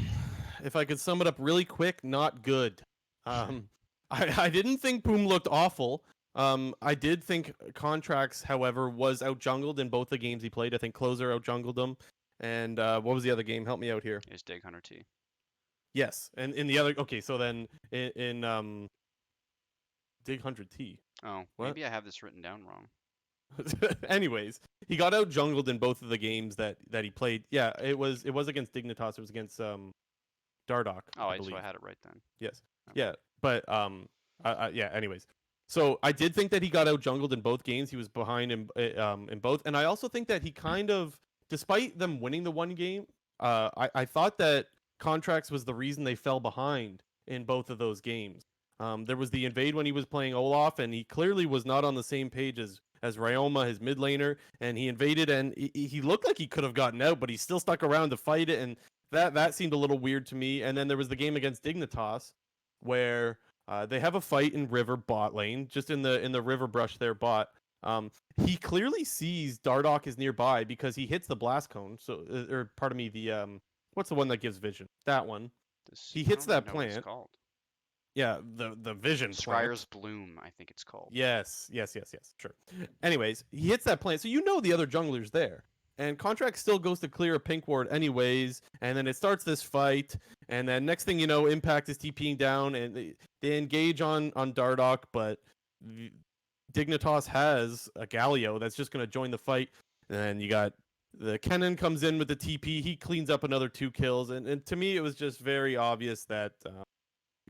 if I could sum it up really quick, not good. Um, I didn't think Poom looked awful. I did think Contracts, however, was outjungled in both the games he played. I think Closer outjungled him. And what was the other game? Help me out here. Is Dig Hunter T? Yes, and in the other, okay, so then in Dig 100T. Oh, What? maybe I have this written down wrong. Anyways, he got out jungled in both of the games that he played. Yeah, it was against Dignitas. It was against Dardoch, Oh, I so I believe. had it right then. Yes. Okay. Yeah, but yeah. Anyways, so I did think that he got out jungled in both games. He was behind in both, and I also think that he kind of, despite them winning the one game, I thought that Contracts was the reason they fell behind in both of those games. There was the invade when he was playing Olaf, and he clearly was not on the same page as Ryoma, his mid laner, and he invaded, and he looked like he could have gotten out, but he still stuck around to fight it, and that seemed a little weird to me. And then there was the game against Dignitas, where they have a fight in river bot lane, just in the river brush there bot. He clearly sees Dardoch is nearby because he hits the blast cone. So, or pardon me, the what's the one that gives vision? That one. This He I hits don't even that know what it's plant. called. Yeah, the vision Scryer's plant. Bloom, I think it's called. Yes. Sure. Anyways, he hits that plant, so you know the other jungler's there. And Contract still goes to clear a pink ward anyways, and then it starts this fight, and then next thing you know, Impact is TPing down, and they engage on Dardoch, but Dignitas has a Galio that's just going to join the fight. And then you got the Kennen comes in with the TP, he cleans up another 2 kills, and to me it was just very obvious that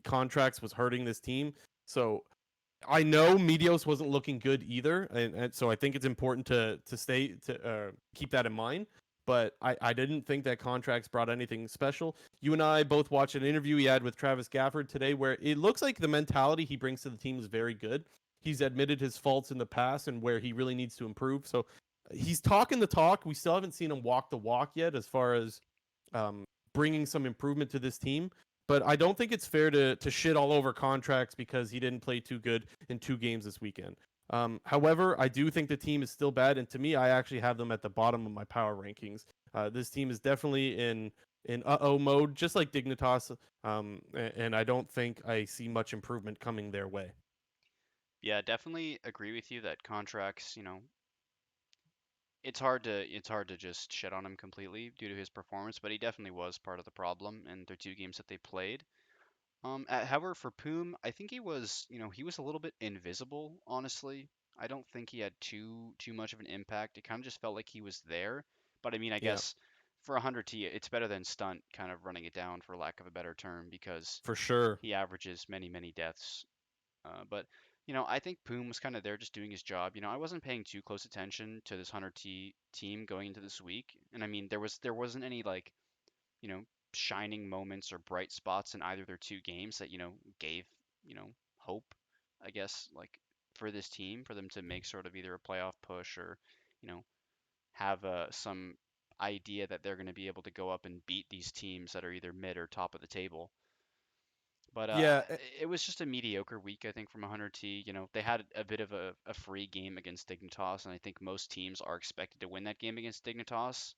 Contracts was hurting this team. So I know Medios wasn't looking good either, and so I think it's important to keep that in mind. But I didn't think that Contracts brought anything special. You and I both watched an interview he had with Travis Gafford today, where it looks like the mentality he brings to the team is very good. He's admitted his faults in the past and where he really needs to improve. So he's talking the talk. We still haven't seen him walk the walk yet, as far as um, bringing some improvement to this team. But I don't think it's fair to shit all over Contracts because he didn't play too good in 2 games this weekend. However, I do think the team is still bad, and to me, I actually have them at the bottom of my power rankings. This team is definitely in uh-oh mode, just like Dignitas, and I don't think I see much improvement coming their way. Yeah, definitely agree with you that Contracts, it's hard to just shit on him completely due to his performance, but he definitely was part of the problem in their 2 games that they played. However, for Poom, I think he was a little bit invisible, honestly. I don't think he had too much of an impact. It kind of just felt like he was there. But I mean, I Yeah, guess for 100T, it's better than Stunt kind of running it down, for lack of a better term, because for sure. he averages many deaths. But I think Poom was kind of there just doing his job. I wasn't paying too close attention to this 100T team going into this week, and I mean, there wasn't any like you know, shining moments or bright spots in either of their 2 games that, gave, hope, I guess, like for this team, for them to make sort of either a playoff push or, you know, have some idea that they're going to be able to go up and beat these teams that are either mid or top of the table. But Yeah, it was just a mediocre week, I think, from 100T. They had a bit of a free game against Dignitas, and I think most teams are expected to win that game against Dignitas.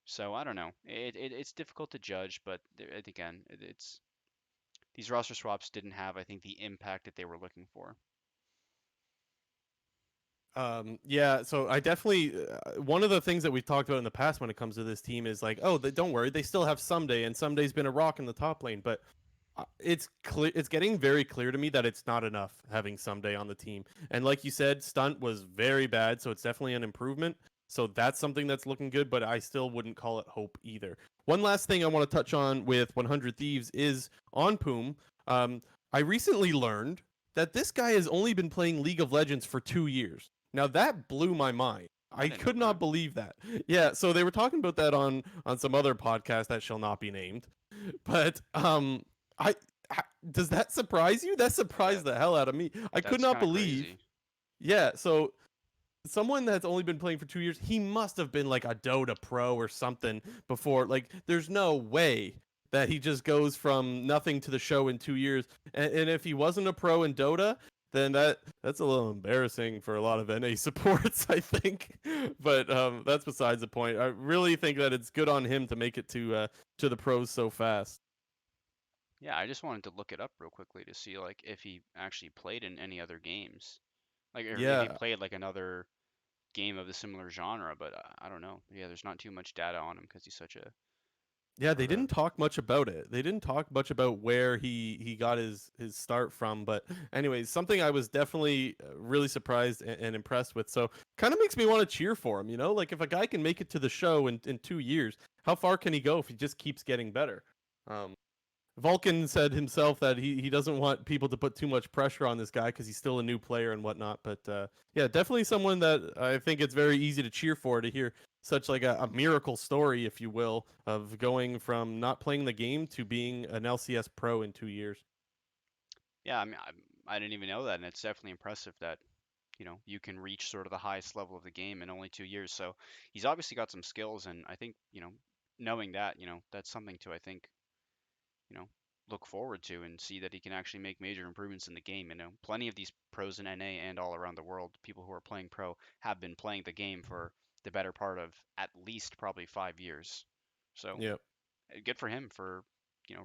So I don't know. It's difficult to judge, but again, it's these roster swaps didn't have, I think, the impact that they were looking for. yeah, so I definitely one of the things that we've talked about in the past when it comes to this team is like, oh, don't worry, they still have Someday, and Someday's been a rock in the top lane, but it's clear, it's getting very clear to me that it's not enough having Someday on the team. And like you said, Stunt was very bad, so it's definitely an improvement. So that's something that's looking good, but I still wouldn't call it hope either. One last thing I want to touch on with 100 Thieves is on Poom. I recently learned that this guy has only been playing League of Legends for 2 years. Now that blew my mind. I I didn't know could that. not believe that. Yeah, so they were talking about that on some other podcast that shall not be named. But I does that surprise you? That That surprised the hell out of me. I could that's not kind of believe. crazy. Yeah, so someone that's only been playing for 2 years, he must have been like a Dota pro or something before. Like, there's no way that he just goes from nothing to the show in 2 years. And if he wasn't a pro in Dota, then that's a little embarrassing for a lot of NA supports, I think. But that's besides the point. I really think that it's good on him to make it to the pros so fast. Yeah, I just wanted to look it up real quickly to see like if he actually played in any other games, like or if he Yeah, played like another game of the similar genre. But I don't know. Yeah, there's not too much data on him because he's such a yeah, they sort didn't of. talk much about it. They didn't talk much about where he got his start from. But anyways, something I was definitely really surprised and impressed with. So kind of makes me want to cheer for him. You know, like if a guy can make it to the show in 2 years, how far can he go if he just keeps getting better? Um, Vulcan said himself that he doesn't want people to put too much pressure on this guy because he's still a new player and whatnot. But yeah, definitely someone that I think it's very easy to cheer for to hear such like a miracle story, if you will, of going from not playing the game to being an LCS pro in 2 years. Yeah, I mean, I didn't even know that, and it's definitely impressive that you can reach sort of the highest level of the game in only 2 years. So he's obviously got some skills, and I think knowing that that's something to I think you know, look forward to and see that he can actually make major improvements in the game. Plenty of these pros in NA and all around the world, people who are playing pro, have been playing the game for the better part of at least probably 5 years. So Yep. good for him for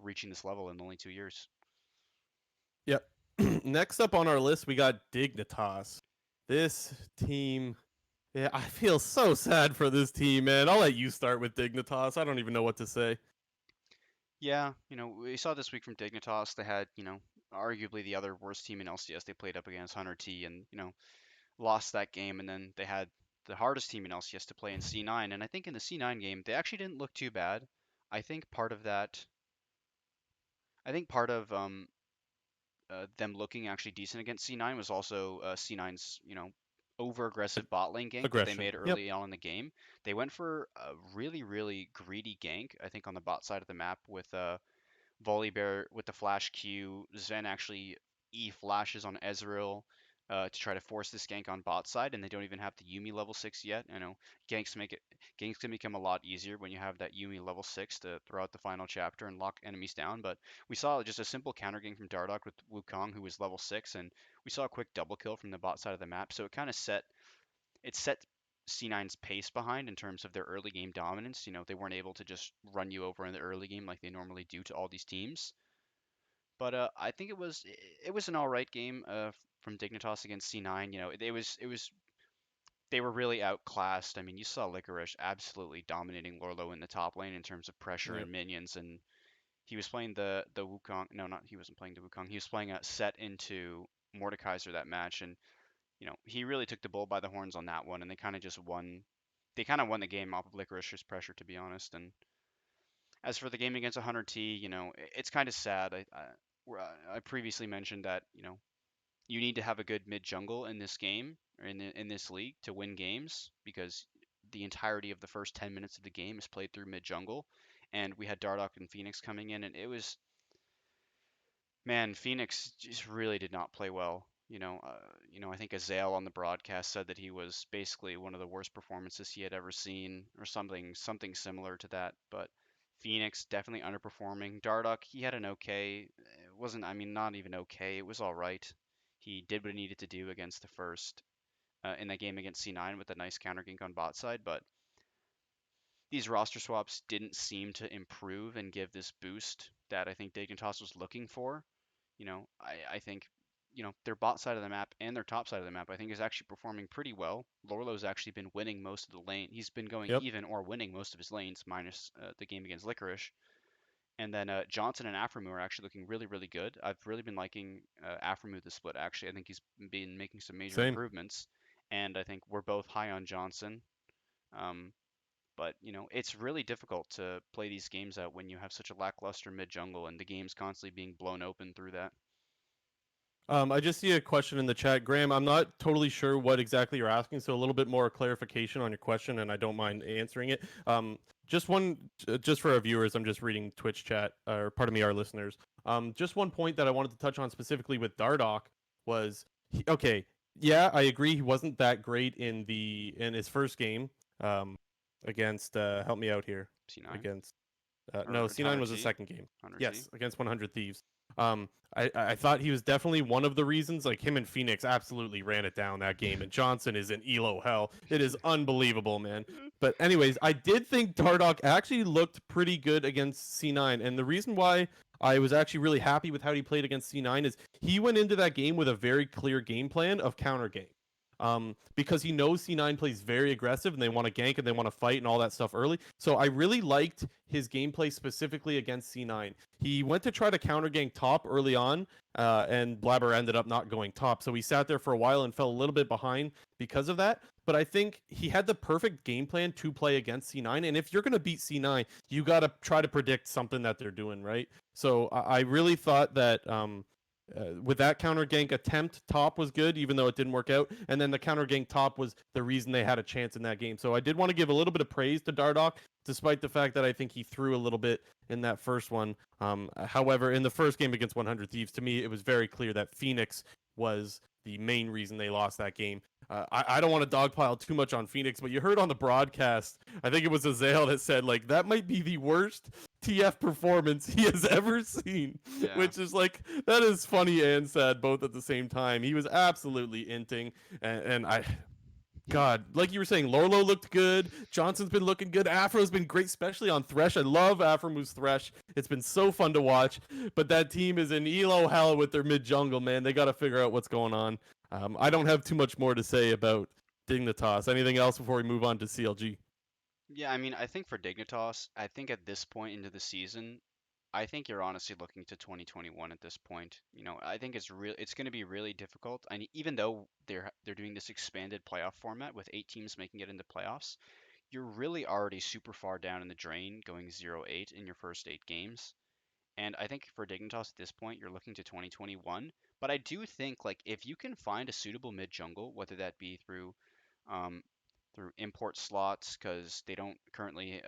reaching this level in only 2 years. Yep. Next up on our list, we got Dignitas. This team. Yeah, I feel so sad for this team, man. I'll let you start with Dignitas. I don't even know what to say. Yeah, we saw this week from Dignitas. They had, arguably the other worst team in LCS. They played up against Hunter T and, lost that game. And then they had the hardest team in LCS to play in C9. And I think in the C9 game, they actually didn't look too bad. I think part of that, I think part of them looking actually decent against C9 was also C9's, over aggressive bot lane gank that they Aggression. made Yep. early on in the game. They went for a really, really greedy gank, I think, on the bot side of the map with Volibear with the flash Q. Zen actually E flashes on Ezreal to try to force this gank on bot side, and they don't even have the Yumi level 6 yet. Ganks make it ganks can become a lot easier when you have that Yumi level 6 to throw out the final chapter and lock enemies down. But we saw just a simple counter gank from Dardoch with Wukong, who was level 6, and we saw a quick double kill from the bot side of the map. So it kind of set C9's pace behind in terms of their early game dominance. They weren't able to just run you over in the early game like they normally do to all these teams. But I think it was an all right game from Dignitas against C9. It was they were really outclassed. I mean, you saw Licorice absolutely dominating Lorlo in the top lane in terms of pressure Yep. and minions, and he was playing the Wukong. No, not he wasn't playing the Wukong. He was playing a set into Mordekaiser that match, and he really took the bull by the horns on that one, and they kind of just won. They kind of won the game off of Licorice's pressure, to be honest. And as for the game against 100 T, it's kind of sad. I previously mentioned that you need to have a good mid jungle in this game or in this league to win games because the entirety of the first 10 minutes of the game is played through mid jungle, and we had Dardoch and Phoenix coming in, and it was man, Phoenix just really did not play well. I think Azale on the broadcast said that he was basically one of the worst performances he had ever seen, or something similar to that. But Phoenix definitely underperforming. Dardoch, he had an okay. It wasn't, I mean, not even okay. It was all right. He did what he needed to do against the first in that game against C9 with a nice counter gank on bot side. But these roster swaps didn't seem to improve and give this boost that I think Dignitas was looking for. I think, their bot side of the map and their top side of the map, I think, is actually performing pretty well. Lorlo's actually been winning most of the lane. He's been going Yep. even or winning most of his lanes, minus the game against Licorice. And then Johnson and Aframu are actually looking really, really good. I've really been liking Aframu the split, actually. I think he's been making some major Same. improvements. And I think we're both high on Johnson. Um, but it's really difficult to play these games out when you have such a lackluster mid jungle and the game's constantly being blown open through that. I just see a question in the chat, Graham. I'm not totally sure what exactly you're asking, so a little bit more clarification on your question, and I don't mind answering it. Just one, just for our viewers, I'm just reading Twitch chat, or pardon me, our listeners. Just one point that I wanted to touch on specifically with Dardoch was, okay, yeah, I agree, he wasn't that great in his first game, against, help me out here, C9. against. No, or C9 was the 100T? second game. 100T? Yes, against 100 Thieves. I thought he was definitely one of the reasons. Like him and Phoenix absolutely ran it down that game, and Johnson is in elo hell. It is unbelievable, man. But anyways, I did think Dardoch actually looked pretty good against C9, and the reason why I was actually really happy with how he played against C9 is he went into that game with a very clear game plan of counter game. Because he knows C9 plays very aggressive and they want to gank and they want to fight and all that stuff early. So I really liked his gameplay specifically against C9. He went to try to counter gank top early on, and Blabber ended up not going top. So he sat there for a while and fell a little bit behind because of that. But I think he had the perfect game plan to play against C9. And if you're going to beat C9, you got to try to predict something that they're doing, right? So I really thought that with that counter gank attempt, top was good, even though it didn't work out. And then the counter gank top was the reason they had a chance in that game. So I did want to give a little bit of praise to Dardoch, despite the fact that I think he threw a little bit in that first one. However, in the first game against 100 Thieves, to me, it was very clear that Phoenix was the main reason they lost that game. I don't want to dogpile too much on Phoenix, but you heard on the broadcast, I think it was Azale that said, like, that might be the worst TF performance he has ever seen, Yeah. which is like, that is funny and sad both at the same time. He was absolutely inting, and God, like you were saying, Lorlo looked good. Johnson's been looking good. Afro's been great, especially on Thresh. I love Afromu's Thresh. It's been so fun to watch. But that team is in elo hell with their mid jungle, man. They got to figure out what's going on. I don't have too much more to say about Dignitas. Anything else before we move on to CLG? Yeah, I mean, I think for Dignitas, I think at this point into the season, I think you're honestly looking to 2021 at this point. I think it's going to be really difficult. And even though they're doing this expanded playoff format with 8 teams making it into playoffs, you're really already super far down in the drain going 0-8 in your first 8 games. And I think for Dignitas at this point, you're looking to 2021. But I do think like if you can find a suitable mid jungle, whether that be um, through import slots, because they don't currently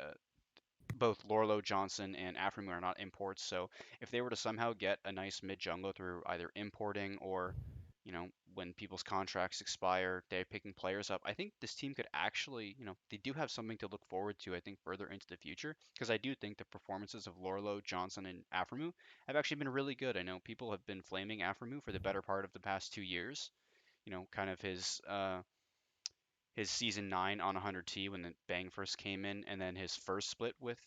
both Lorlo, Johnson, and Afrim are not imports. So if they were to somehow get a nice mid jungler through either importing or, when people's contracts expire, they're picking players up. I think this team could actually, they do have something to look forward to, I think, further into the future. Because I do think the performances of Lorlo, Johnson, and Afrimu have actually been really good. I know people have been flaming Afrimu for the better part of the past 2 years. Kind of his season 9 on 100T when the Bang first came in, and then his first split with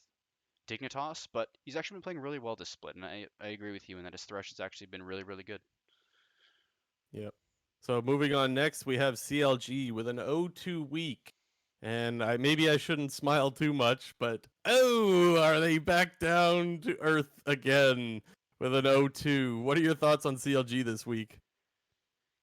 Dignitas, but he's actually been playing really well this split, and I agree with you in that his Thresh has actually been really, really good. Yep. So moving on next, we have CLG with an 0-2 week. And maybe I shouldn't smile too much, but are they back down to earth again with an 0-2? What are your thoughts on CLG this week?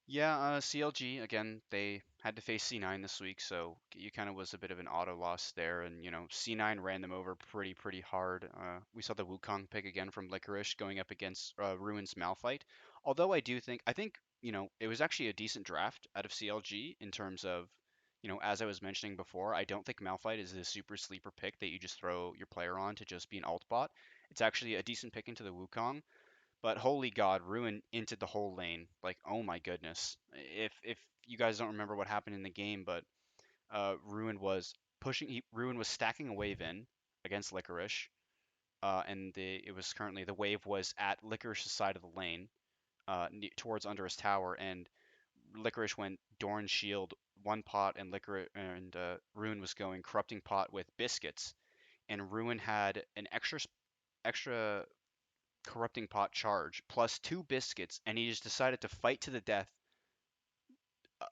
Yeah, CLG, again, they had to face C9 this week, so you kind of was a bit of an auto loss there, and, C9 ran them over pretty hard. We saw the Wukong pick again from Licorice going up against Ruin's Malphite. Although I think, it was actually a decent draft out of CLG in terms of, as I was mentioning before, I don't think Malphite is a super sleeper pick that you just throw your player on to just be an alt bot. It's actually a decent pick into the Wukong. But holy God, Ruin into the whole lane. Like, oh my goodness. If you guys don't remember what happened in the game, but Ruin was Ruin was stacking a wave in against Licorice, and it was currently the wave was at Licorice's side of the lane, towards under his tower, and Licorice went Dorn Shield one pot, and Licorice and Ruin was going Corrupting Pot with Biscuits, and Ruin had an extra corrupting pot charge plus 2 biscuits, and he just decided to fight to the death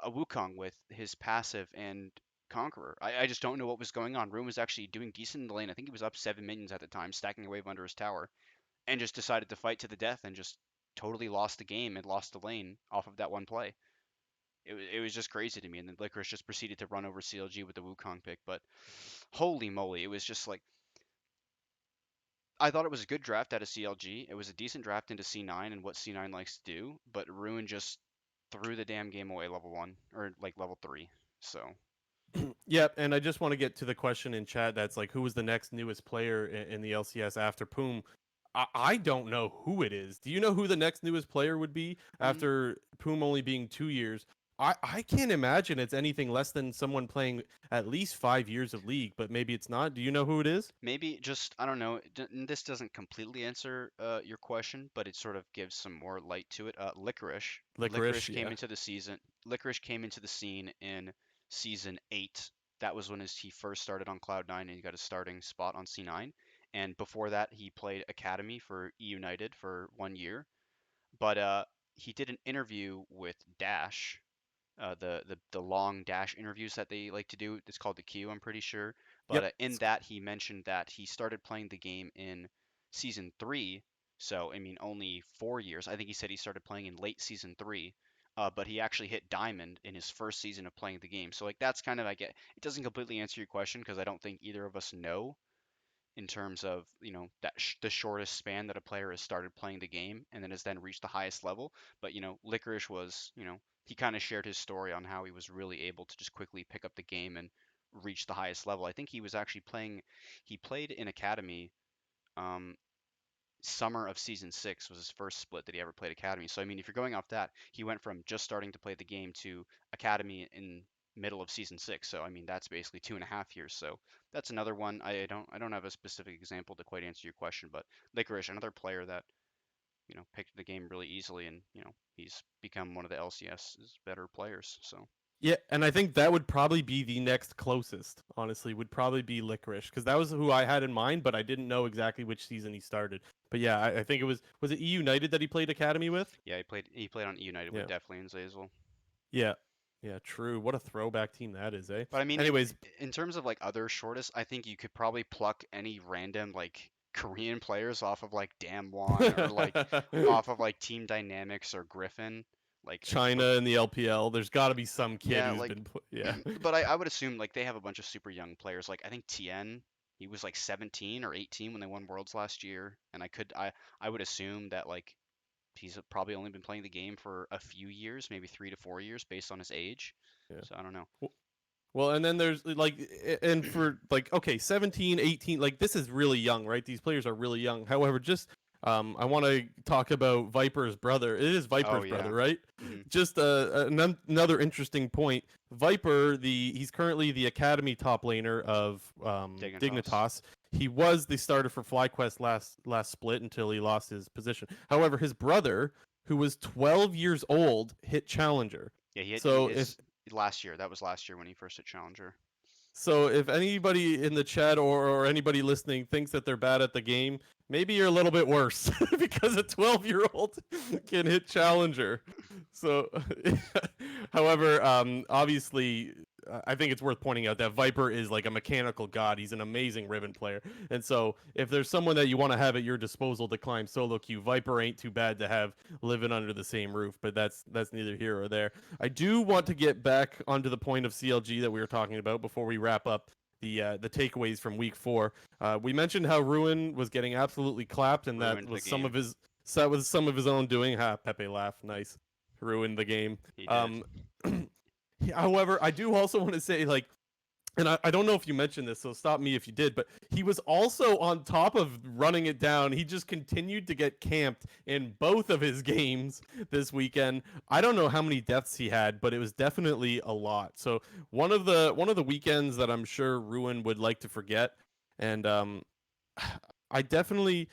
a Wukong with his passive and Conqueror. I just don't know what was going on. Rune was actually doing decent in the lane. I think he was up 7 minions at the time, stacking a wave under his tower, and just decided to fight to the death and just totally lost the game and lost the lane off of that one play. It was just crazy to me. And then Licorice just proceeded to run over CLG with the Wukong pick. But holy moly, it was just like I thought it was a good draft out of CLG. It was a decent draft into C9 and what C9 likes to do, but Ruin just threw the damn game away level 1 or like level 3. So, Yep, and I just want to get to the question in chat that's like, who was the next newest player in the LCS after Poom? I don't know who it is. Do you know who the next newest player would be mm, after Poom only being 2 years? I can't imagine it's anything less than someone playing at least 5 years of league, but maybe it's not. Do you know who it is? Maybe just I don't know. This doesn't completely answer your question, but it sort of gives some more light to it. Licorice. Licorice, yeah. Licorice came into the scene in season 8. That was when he first started on Cloud9 and he got a starting spot on C9. And before that, he played Academy for E United for 1 year. But he did an interview with Dash, the long dash interviews that they like to do. It's called the Q, I'm pretty sure. But Yep. in that, he mentioned that he started playing the game in season 3. So I mean, only 4 years. I think he said he started playing in late season 3. But he actually hit diamond in his first season of playing the game. So like that's kind of I get. It doesn't completely answer your question because I don't think either of us know in terms of the shortest span that a player has started playing the game and then has then reached the highest level. But Licorice was he kind of shared his story on how he was really able to just quickly pick up the game and reach the highest level. I think he was actually playing. He played in academy. Um, Summer of season 6 was his first split that he ever played academy. So I mean, if you're going off that, he went from just starting to play the game to academy in middle of season 6. So I mean, that's basically 2.5 years. So that's another one. I don't have a specific example to quite answer your question, but Licorice, another player that picked the game really easily, and he's become one of the LCS's better players. So Yeah, and I think that would probably be the next closest, honestly, would probably be Licorice, because that was who I had in mind, but I didn't know exactly which season he started. But yeah, I think was it E United that he played Academy with? yeah, he played on E United with Yeah. Definitely and Zazel. Yeah. Yeah, true. What a throwback team that is, eh? But I mean, Anyways, in terms of like other shortest, I think you could probably pluck any random like Korean players off of like Damwon or like off of like Team Dynamics or Griffin. Like China in the LPL, there's got to be some kid yeah, who's like been yeah. but I would assume like they have a bunch of super young players. Like I think Tien, he was like 17 or 18 when they won Worlds last year, and I would assume that like he's probably only been playing the game for a few years, maybe 3 to 4 years based on his age. Yeah. So I don't know. Well, and then there's like, and for like, okay, 17, 18, like this is really young, right? These players are really young. However, just I want to talk about Viper's brother. It is Oh Viper's yeah. brother, right? Hmm. Just another interesting point. Viper, he's currently the academy top laner of Dignitas. Dignitas. He was the starter for FlyQuest last split until he lost his position. However, his brother, who was 12 years old, hit challenger. Yeah, he So if his last year. That was last year when he first hit Challenger. So if anybody in the chat or anybody listening thinks that they're bad at the game, maybe you're a little bit worse because a 12-year-old can hit challenger. So, however, obviously, I think it's worth pointing out that Viper is like a mechanical god. He's an amazing Riven player, and so if there's someone that you want to have at your disposal to climb solo queue, Viper ain't too bad to have living under the same roof. But that's neither here or there. I do want to get back onto the point of CLG that we were talking about before we wrap up the takeaways from week 4. We mentioned how Ruin was getting absolutely clapped, and that Ruined the was some of game. his own doing. Ha, Pepe laugh, nice, ruined the game. He did. Um, however, I do also want to say like, and I don't know if you mentioned this, so stop me if you did, but he was also on top of running it down. He just continued to get camped in both of his games this weekend. I don't know how many deaths he had, but it was definitely a lot. So one of the weekends that I'm sure Ruin would like to forget. And I definitely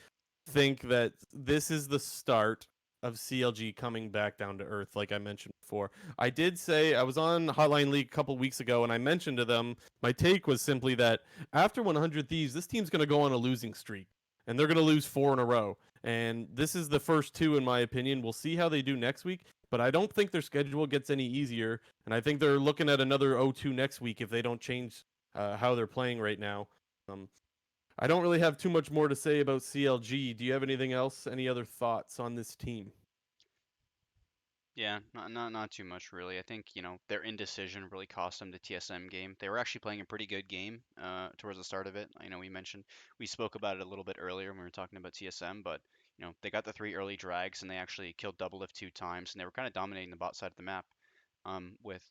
think that this is the start of CLG coming back down to earth, like I mentioned before. I did say I was on Hotline League a couple weeks ago, and I mentioned to them my take was simply that after 100 Thieves, this team's going to go on a losing streak, and they're going to lose 4 in a row. And this is the first 2, in my opinion. We'll see how they do next week, but I don't think their schedule gets any easier, and I think they're looking at another 0-2 next week if they don't change how they're playing right now. Um, I don't really have too much more to say about CLG. Do you have anything else? Any other thoughts on this team? Yeah, not too much really. I think, their indecision really cost them the TSM game. They were actually playing a pretty good game towards the start of it. I know we spoke about it a little bit earlier when we were talking about TSM, but they got the 3 early drags and they actually killed double lift 2 times and they were kind of dominating the bot side of the map with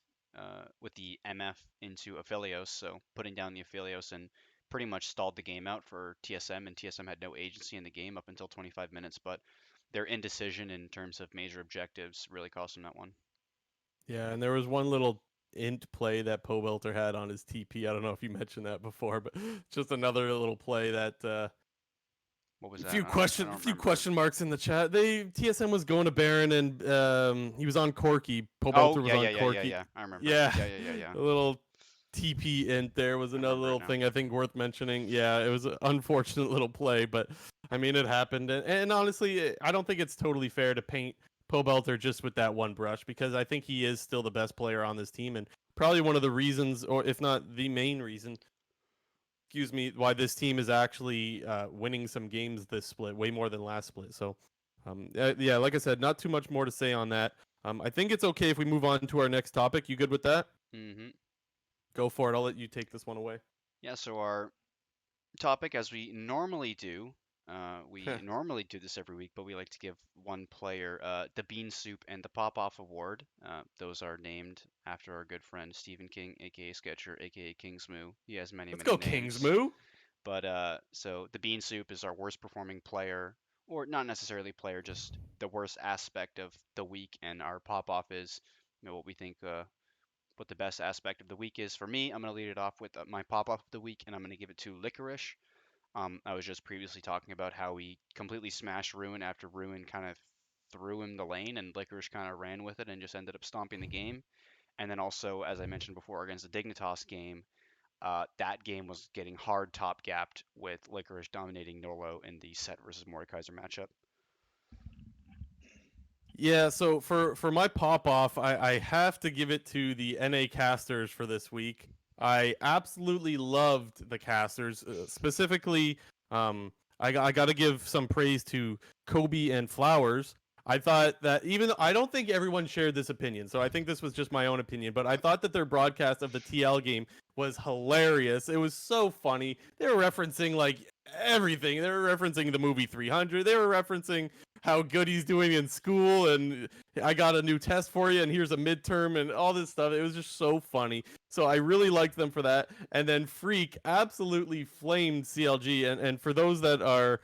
the MF into Aphelios, so putting down the Aphelios and pretty much stalled the game out for TSM, and TSM had no agency in the game up until 25 minutes, but their indecision in terms of major objectives really cost them that one. Yeah, and there was one little int play that Pobelter had on his TP. I don't know if you mentioned that before, but just another little play that What was a that? I don't few remember it. question marks in the chat. TSM was going to Baron and he was on Corky. Oh, Pobelter was yeah, on yeah, yeah, yeah, Corky. yeah. I remember. Yeah, Yeah, yeah, yeah, yeah. a little TP int there was I another remember it little now. thing I think worth mentioning. Yeah, it was an unfortunate little play, but I mean it happened. And honestly, I don't think it's totally fair to paint Pobelter just with that one brush because I think he is still the best player on this team and probably one of the reasons, or if not the main reason, excuse me, why this team is actually winning some games this split, way more than last split. So, yeah, like I said, not too much more to say on that. I think it's okay if we move on to our next topic. You good with that? Mm-hmm. Go for it. I'll let you take this one away. Yeah, so our topic, as we normally do, we normally do this every week, but we like to give one player the Bean Soup and the Pop Off Award. Those are named after our good friend Stephen King, aka Sketcher, aka Kingsmoo. He has many, Let's many go, names. Kingsmoo. But so the Bean Soup is our worst performing player, or not necessarily player, just the worst aspect of the week, and our Pop Off is, what we think what the best aspect of the week is. For me, I'm going to lead it off with my pop off of the week, and I'm going to give it to Licorice. I was just previously talking about how he completely smashed Ruin after Ruin kind of threw him the lane, and Licorice kind of ran with it and just ended up stomping the game. And then also, as I mentioned before, against the Dignitas game, that game was getting hard top gapped with Licorice dominating Nolo in the Set versus Mordekaiser matchup. Yeah, so for my pop off, I have to give it to the NA casters for this week. I absolutely loved the casters, specifically. I got to give some praise to Kobe and Flowers. I thought that even though I don't think everyone shared this opinion, so I think this was just my own opinion, but I thought that their broadcast of the TL game was hilarious. It was so funny. They were referencing like everything. They were referencing the movie 300. They were referencing how good he's doing in school and I got a new test for you and here's a midterm and all this stuff. It was just so funny. So I really liked them for that. And then Freak absolutely flamed CLG. And for those that are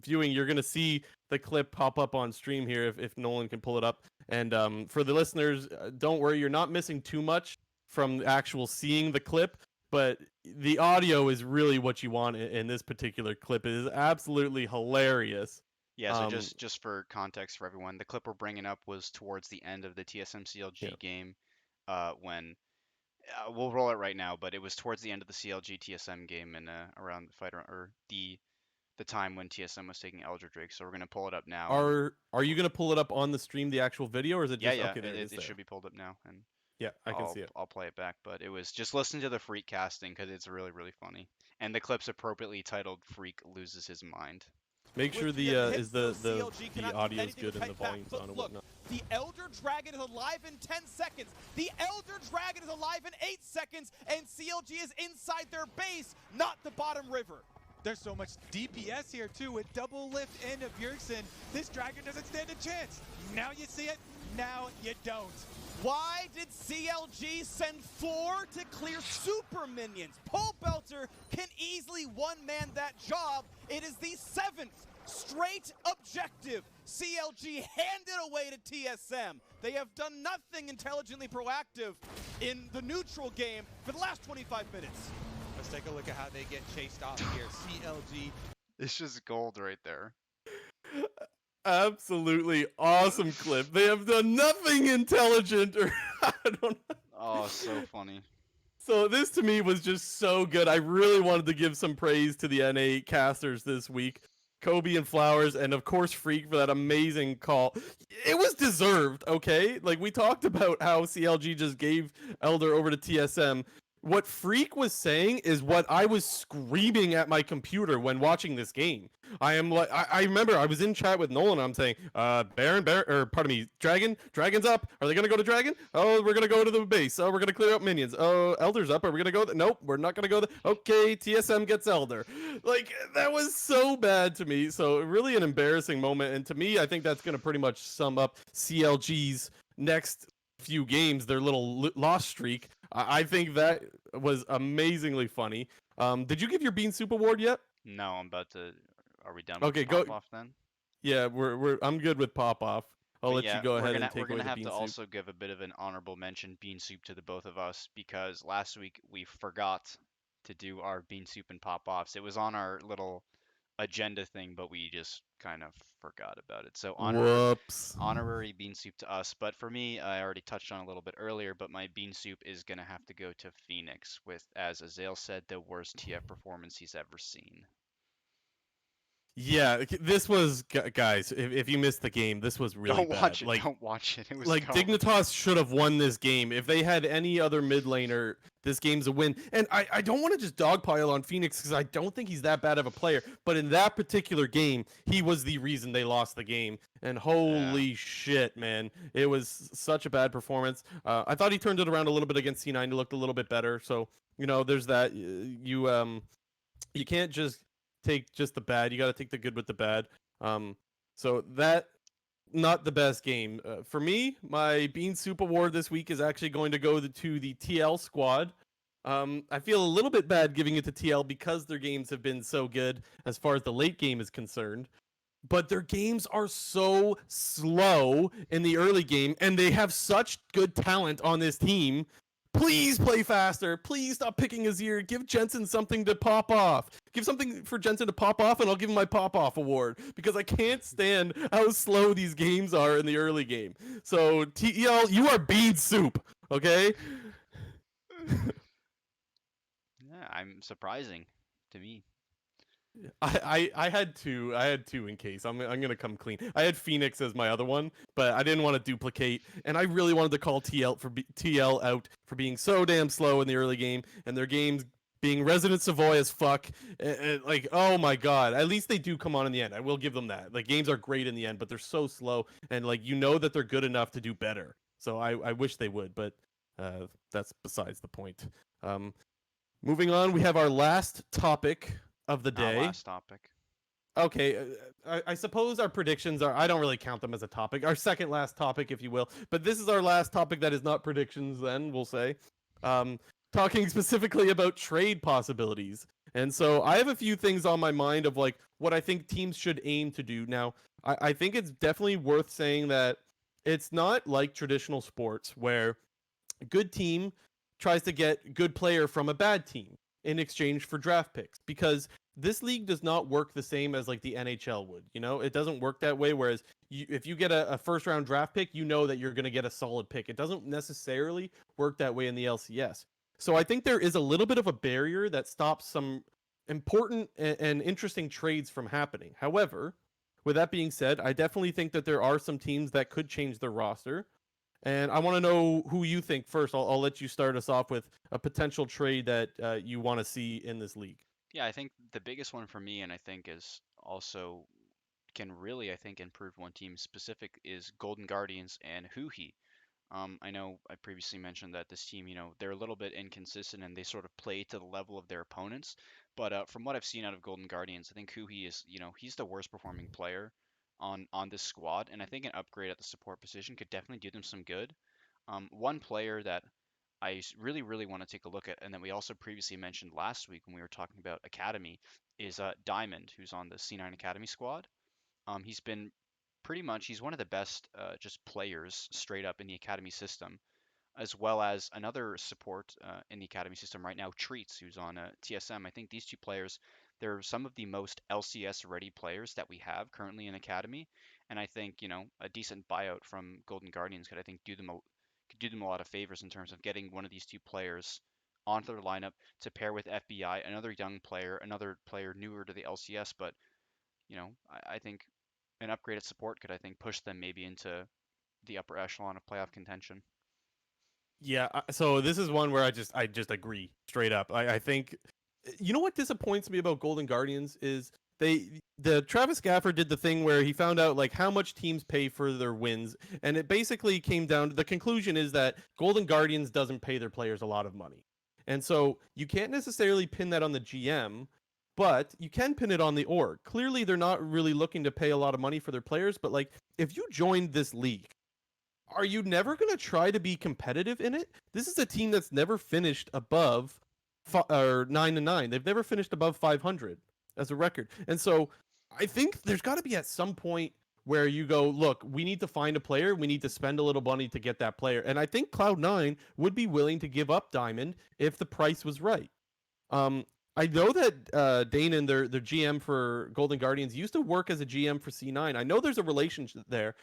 viewing, you're going to see the clip pop up on stream here if Nolan can pull it up. And for the listeners, don't worry, you're not missing too much from actual seeing the clip. But the audio is really what you want in this particular clip. It is absolutely hilarious. Yeah, so Um, just for context for everyone, the clip we're bringing up was towards the end of the TSM yeah. CLG game, when we'll roll it right now, but it was towards the end of the CLG TSM game and around the fight or the time when TSM was taking Elder Drake. So we're gonna pull it up now, and Are you gonna pull it up on the stream, the actual video, or is it yeah, just yeah, okay? There it is. it There. should be pulled up now, and Yeah, I can see it. I'll play it back. But it was just listen to the Freak casting because it's really really funny, and the clip's appropriately titled "Freak Loses His Mind." Make sure With the the is hits, though, CLG the cannot do audio is anything good but and the fight back. volume's But on and look, whatnot. the Elder Dragon is alive in 10 seconds. The Elder Dragon is alive in 8 seconds, and CLG is inside their base, not the bottom river. There's so much DPS here too with double lift in of Bjergsen. This dragon doesn't stand a chance. Now you see it, now you don't. Why did CLG send 4 to clear super minions? Pobelter can easily one-man that job. It is the 7th straight objective CLG handed away to TSM. They have done nothing intelligently proactive in the neutral game for the last 25 minutes. Let's take a look at how they get chased off here. CLG. It's just gold right there. Absolutely awesome clip. They have done nothing intelligent, or I don't know. Oh, so funny. So this to me was just so good. I really wanted to give some praise to the NA casters this week. Kobe and Flowers, and of course Freak for that amazing call. It was deserved, okay? Like we talked about how CLG just gave Elder over to TSM. What Freak was saying is what I was screaming at my computer when watching this game. I am like, I remember I was in chat with Nolan. I'm saying, Baron, or pardon me, Dragon's up. Are they gonna go to Dragon? Oh, we're gonna go to the base. Oh, we're gonna clear out minions. Oh, Elder's up. Are we gonna go? Nope, we're not gonna go. Okay, TSM gets Elder. Like that was so bad to me. So really an embarrassing moment. And to me, I think that's gonna pretty much sum up CLG's next few games, their little loss streak. I think that was amazingly funny. Did you give your Bean Soup award yet? No, I'm about to. Are we done with Okay, the pop go. off then? Yeah, I'm good with pop off. I'll But let you yeah, go we're ahead gonna and we're take away gonna the have bean to soup. also give a bit of an honorable mention bean soup to the both of us because last week we forgot to do our bean soup and pop offs. It was on our little agenda thing, but we just kind of forgot about it. So Whoops. honorary bean soup to us. But for me, I already touched on it a little bit earlier, but my bean soup is gonna have to go to Phoenix with, as Azale said, the worst TF performance he's ever seen. Yeah, this was guys. If you missed the game, this was really Don't bad. watch it. Don't watch it. It was Like garbage. Dignitas should have won this game. If they had any other mid laner, this game's a win. And I don't want to just dogpile on Phoenix because I don't think he's that bad of a player. But in that particular game, he was the reason they lost the game. And Yeah. holy shit, man, it was such a bad performance. I thought he turned it around a little bit against C9. He looked a little bit better. So there's that. You can't just take just the bad. You got to take the good with the bad. So that not the best game for me. My Bean Soup Award this week is actually going to go to the TL squad. I feel a little bit bad giving it to TL because their games have been so good as far as the late game is concerned. But their games are so slow in the early game, and they have such good talent on this team. Please play faster. Please stop picking his ear. Give Jensen something to pop off. Give something for Jensen to pop off, and I'll give him my pop off award because I can't stand how slow these games are in the early game. So TL, you are bean soup, okay? Yeah, I'm surprising to me. I had two. I had two in case. I'm gonna come clean. I had Phoenix as my other one, but I didn't want to duplicate, and I really wanted to call TL out for being so damn slow in the early game, and their games being Resident Savoy as fuck. Like, oh my god. At least they do come on in the end. I will give them that. Like, games are great in the end, but they're so slow, and like that they're good enough to do better. So I wish they would, but that's besides the point. Moving on, we have our last topic of the Our day. last topic. Okay, I suppose our predictions are. I don't really count them as a topic. Our second last topic, if you will. But this is our last topic that is not predictions. Then we'll say, talking specifically about trade possibilities. And so I have a few things on my mind of like what I think teams should aim to do. Now, I think it's definitely worth saying that it's not like traditional sports where a good team tries to get good player from a bad team in exchange for draft picks, because this league does not work the same as like the NHL would. It doesn't work that way. Whereas if you get a first round draft pick, that you're going to get a solid pick. It doesn't necessarily work that way in the LCS. So I think there is a little bit of a barrier that stops some important and interesting trades from happening. However, with that being said, I definitely think that there are some teams that could change their roster. And I want to know who you think first. I'll let you start us off with a potential trade that you want to see in this league. Yeah, I think the biggest one for me, and I think is also can really, I think, improve one team specific is Golden Guardians and Huhi. I know I previously mentioned that this team, they're a little bit inconsistent and they sort of play to the level of their opponents. But from what I've seen out of Golden Guardians, I think Huhi is, he's the worst performing player on this squad, and I think an upgrade at the support position could definitely do them some good. One player that really, really want to take a look at, and that we also previously mentioned last week when we were talking about Academy, is Diamond, who's on the C9 Academy squad. He's been he's one of the best just players straight up in the Academy system, as well as another support in the Academy system right now, Treats, who's on TSM. I think these two players, they're some of the most LCS ready players that we have currently in Academy, and I think a decent buyout from Golden Guardians could, I think, could do them a lot of favors in terms of getting one of these two players onto their lineup to pair with FBI, another young player, another player newer to the LCS, but I think an upgraded support could, I think, push them maybe into the upper echelon of playoff contention. Yeah, so this is one where I just agree straight up. I think what disappoints me about Golden Guardians is the Travis Gaffer did the thing where he found out like how much teams pay for their wins, and it basically came down to the conclusion is that Golden Guardians doesn't pay their players a lot of money. And so you can't necessarily pin that on the GM, but you can pin it on the org. Clearly they're not really looking to pay a lot of money for their players, but like if you joined this league, are you never going to try to be competitive in it? This is a team that's never finished above 9-9. They've never finished above 500 as a record. And so I think there's got to be at some point where you go, look, we need to find a player, we need to spend a little money to get that player. And I think Cloud9 would be willing to give up Diamond if the price was right. I know that Danon, their GM for Golden Guardians, used to work as a GM for C9. I know there's a relationship there.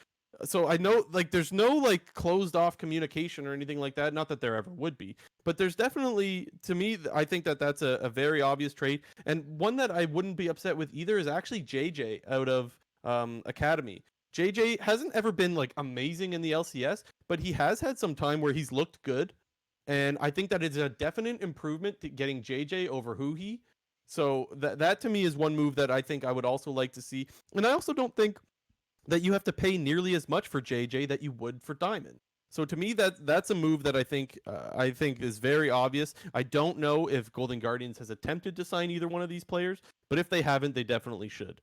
So I know, like, there's no, like, closed off communication or anything like that. Not that there ever would be. But there's definitely, to me, I think that that's a very obvious trade. And one that I wouldn't be upset with either is actually JJ out of Academy. JJ hasn't ever been, like, amazing in the LCS, but he has had some time where he's looked good. And I think that it's a definite improvement to getting JJ over Huhi. So that to me is one move that I think I would also like to see. And I also don't think that you have to pay nearly as much for JJ that you would for Diamond. So to me, that's a move that I think is very obvious. I don't know if Golden Guardians has attempted to sign either one of these players, but if they haven't, they definitely should.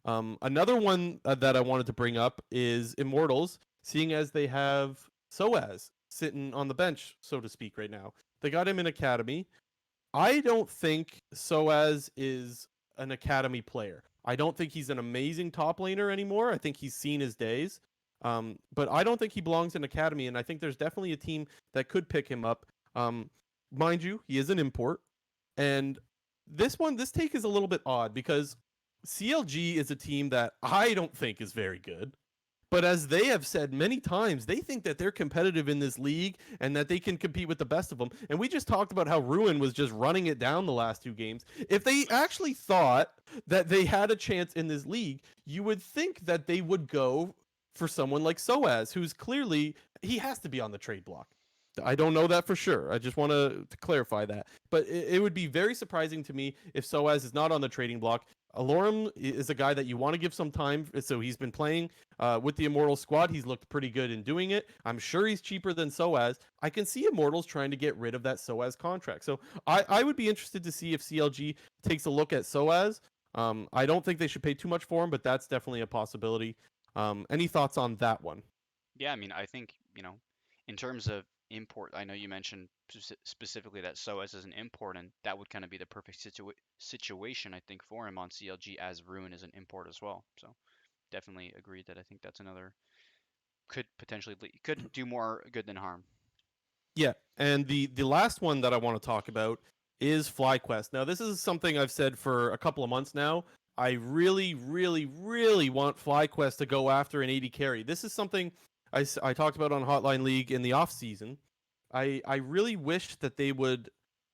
Another one that I wanted to bring up is Immortals, seeing as they have Soaz sitting on the bench, so to speak, right now. They got him in Academy. I don't think Soaz is an Academy player. I don't think he's an amazing top laner anymore. I think he's seen his days. But I don't think he belongs in Academy, and I think there's definitely a team that could pick him up. Mind you, he is an import. And this take is a little bit odd because CLG is a team that I don't think is very good. But as they have said many times, they think that they're competitive in this league and that they can compete with the best of them. And we just talked about how Ruin was just running it down the last 2 games. If they actually thought that they had a chance in this league, you would think that they would go for someone like Soaz, who's clearly, he has to be on the trade block. I don't know that for sure. I just want to clarify that. But it would be very surprising to me if Soaz is not on the trading block. Alorum is a guy that you want to give some time. So he's been playing with the Immortals squad. He's looked pretty good in doing it. I'm sure he's cheaper than Soaz. I can see Immortals trying to get rid of that Soaz contract. So I would be interested to see if CLG takes a look at Soaz. I don't think they should pay too much for him, but that's definitely a possibility. Any thoughts on that one? Yeah, I mean, I think, in terms of import, I know you mentioned specifically that Soaz is an import, and that would kind of be the perfect situation, I think, for him on CLG, as Ruin is an import as well. So definitely agreed that I think that's another, could do more good than harm. Yeah, and the last one that I want to talk about is FlyQuest. Now, this is something I've said for a couple of months now. I really, really, really want FlyQuest to go after an AD carry. This is something I talked about on Hotline League in the off season. I really wish that they would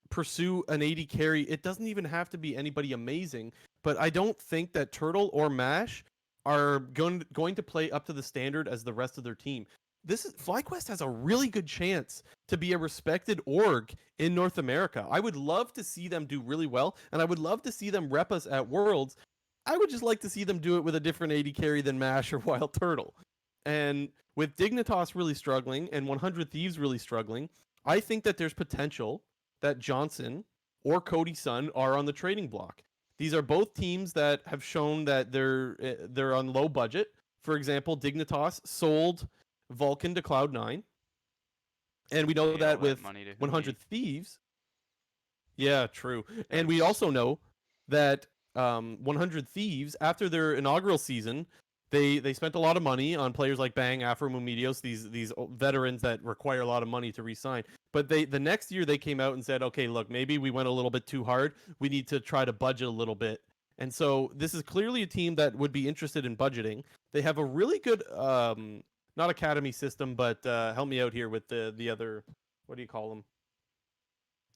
pursue an AD carry. It doesn't even have to be anybody amazing, but I don't think that Turtle or Mash are going to play up to the standard as the rest of their team. FlyQuest has a really good chance to be a respected org in North America. I would love to see them do really well, and I would love to see them rep us at Worlds. I would just like to see them do it with a different AD carry than Mash or Wild Turtle. And with Dignitas really struggling and 100 Thieves really struggling, I think that there's potential that Johnson or Cody Sun are on the trading block. These are both teams that have shown that they're on low budget. For example, Dignitas sold Vulcan to Cloud9. And we know that with 100 Thieves. Yeah, true. And we also know that 100 Thieves, after their inaugural season, they spent a lot of money on players like Bang, Afro Mumedios, these veterans that require a lot of money to re-sign. But the next year they came out and said, okay, look, maybe we went a little bit too hard. We need to try to budget a little bit. And so this is clearly a team that would be interested in budgeting. They have a really good, not academy system, but help me out here with the other, what do you call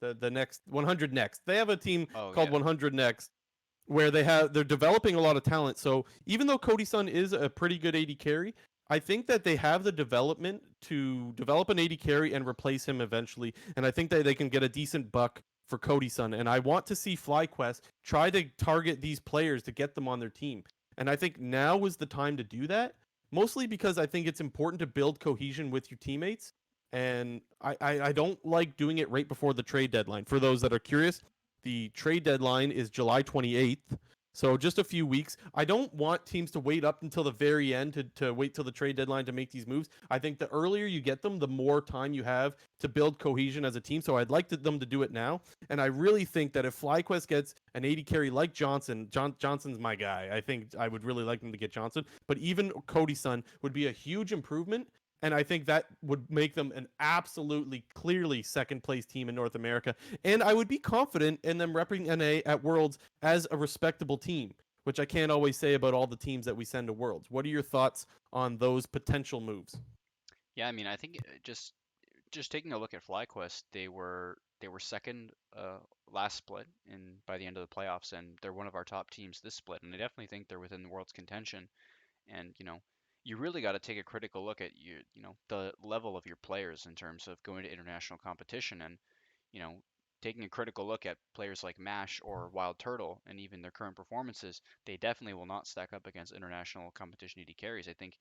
them? The next 100 Next. They have a team called 100 Next, where they're developing a lot of talent. So even though Cody Sun is a pretty good AD carry, I think that they have the development to develop an AD carry and replace him eventually. And I think that they can get a decent buck for Cody Sun. And I want to see FlyQuest try to target these players to get them on their team. And I think now is the time to do that, mostly because I think it's important to build cohesion with your teammates. And I don't like doing it right before the trade deadline. For those that are curious, the trade deadline is July 28th. So just a few weeks. I don't want teams to wait up until the very end to wait till the trade deadline to make these moves. I think the earlier you get them, the more time you have to build cohesion as a team. So I'd like them to do it now. And I really think that if FlyQuest gets an 80 carry like Johnson's my guy. I think I would really like them to get Johnson. But even Cody Sun would be a huge improvement. And I think that would make them an absolutely clearly second place team in North America. And I would be confident in them repping NA at Worlds as a respectable team, which I can't always say about all the teams that we send to Worlds. What are your thoughts on those potential moves? Yeah, I mean, I think just taking a look at FlyQuest, they were second last split in by the end of the playoffs, and they're one of our top teams this split, and I definitely think they're within the world's contention. And you really got to take a critical look at the level of your players in terms of going to international competition, and you know taking a critical look at players like Mash or Wild Turtle and even their current performances. They definitely will not stack up against international competition ED carries. I think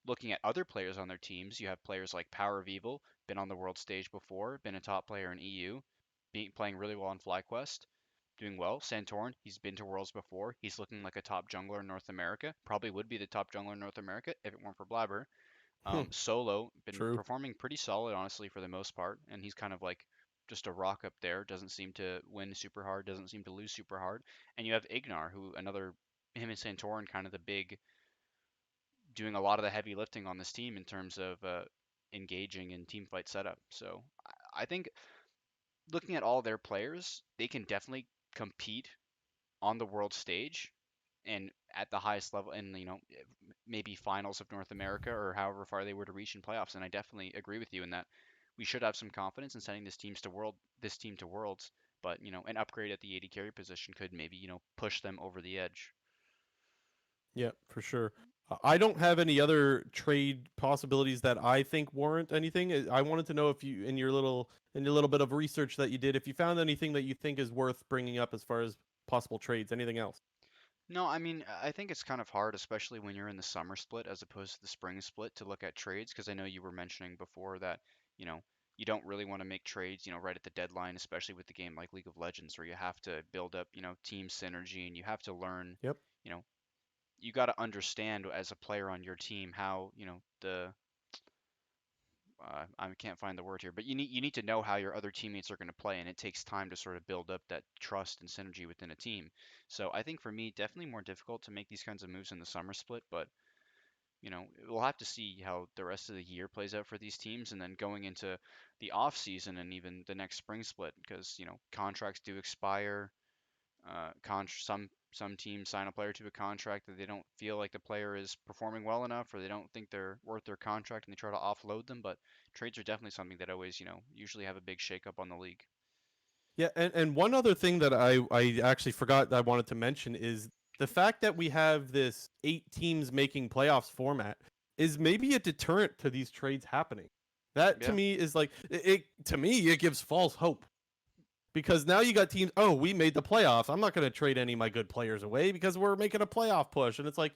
looking at other players on their teams, you have players like Power of Evil, been on the world stage before, been a top player in EU, playing really well on FlyQuest, doing well. Santorin, he's been to Worlds before. He's looking like a top jungler in North America. Probably would be the top jungler in North America if it weren't for Blabber. Hmm, Solo, been true. performing pretty solid, honestly, for the most part, and he's kind of like just a rock up there. Doesn't seem to win super hard, doesn't seem to lose super hard. And you have Ignar, who him and Santorin, kind of the big, doing a lot of the heavy lifting on this team in terms of engaging in team fight setup. So I think looking at all their players, they can definitely compete on the world stage and at the highest level, and maybe finals of North America or however far they were to reach in playoffs. And I definitely agree with you in that we should have some confidence in sending this team to worlds. But an upgrade at the 80 carry position could maybe push them over the edge. Yeah, for sure. I don't have any other trade possibilities that I think warrant anything. I wanted to know if you, in your little bit of research that you did, if you found anything that you think is worth bringing up as far as possible trades. Anything else? No, I mean, I think it's kind of hard, especially when you're in the summer split as opposed to the spring split, to look at trades, because I know you were mentioning before that, you know, you don't really want to make trades, right at the deadline, especially with the game like League of Legends, where you have to build up, team synergy, and you have to learn, Yep. you know, you got to understand as a player on your team how, the I can't find the word here, but you need to know how your other teammates are going to play, and it takes time to sort of build up that trust and synergy within a team. So I think for me, definitely more difficult to make these kinds of moves in the summer split, but we'll have to see how the rest of the year plays out for these teams, and then going into the off season and even the next spring split, because contracts do expire. Some teams sign a player to a contract that they don't feel like the player is performing well enough, or they don't think they're worth their contract, and they try to offload them. But trades are definitely something that always, usually have a big shakeup on the league. Yeah, and one other thing that I actually forgot that I wanted to mention is the fact that we have this 8 teams making playoffs format is maybe a deterrent to these trades happening. That to Yeah, me is like to me it gives false hope. Because now you got teams, oh, we made the playoffs. I'm not going to trade any of my good players away because we're making a playoff push. And it's like,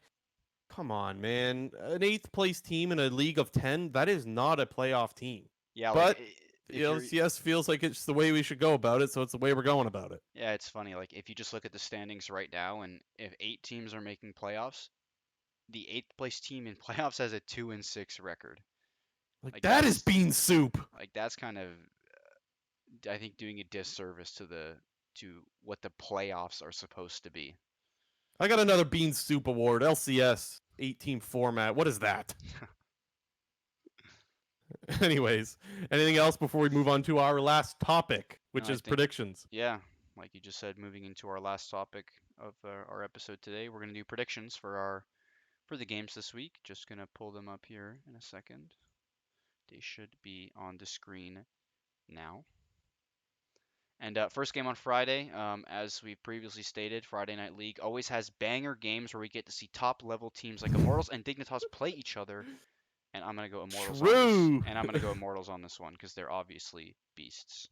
come on, man. An 8th place team in a league of 10, that is not a playoff team. yeah, like But if you're, LCS feels like it's the way we should go about it, so it's the way we're going about it. yeah, it's funny. Like if you just look at the standings right now, and if 8 teams are making playoffs, the eighth place team in playoffs has a 2-6 record. Like Like that is that's bean soup. like that's kind of, I think, doing a disservice to what the playoffs are supposed to be. I got another bean soup award. LCS 8-team format. What is that? Anyways, anything else before we move on to our last topic, No, which I is think, predictions? yeah, like you just said, moving into our last topic of our episode today, we're gonna do predictions for the games this week. Just gonna pull them up here in a second. They should be on the screen now. And first game on Friday, as we previously stated, Friday Night League always has banger games where we get to see top level teams like Immortals and Dignitas play each other. And I'm gonna go Immortals on this. True. And I'm gonna go Immortals on this one because they're obviously beasts.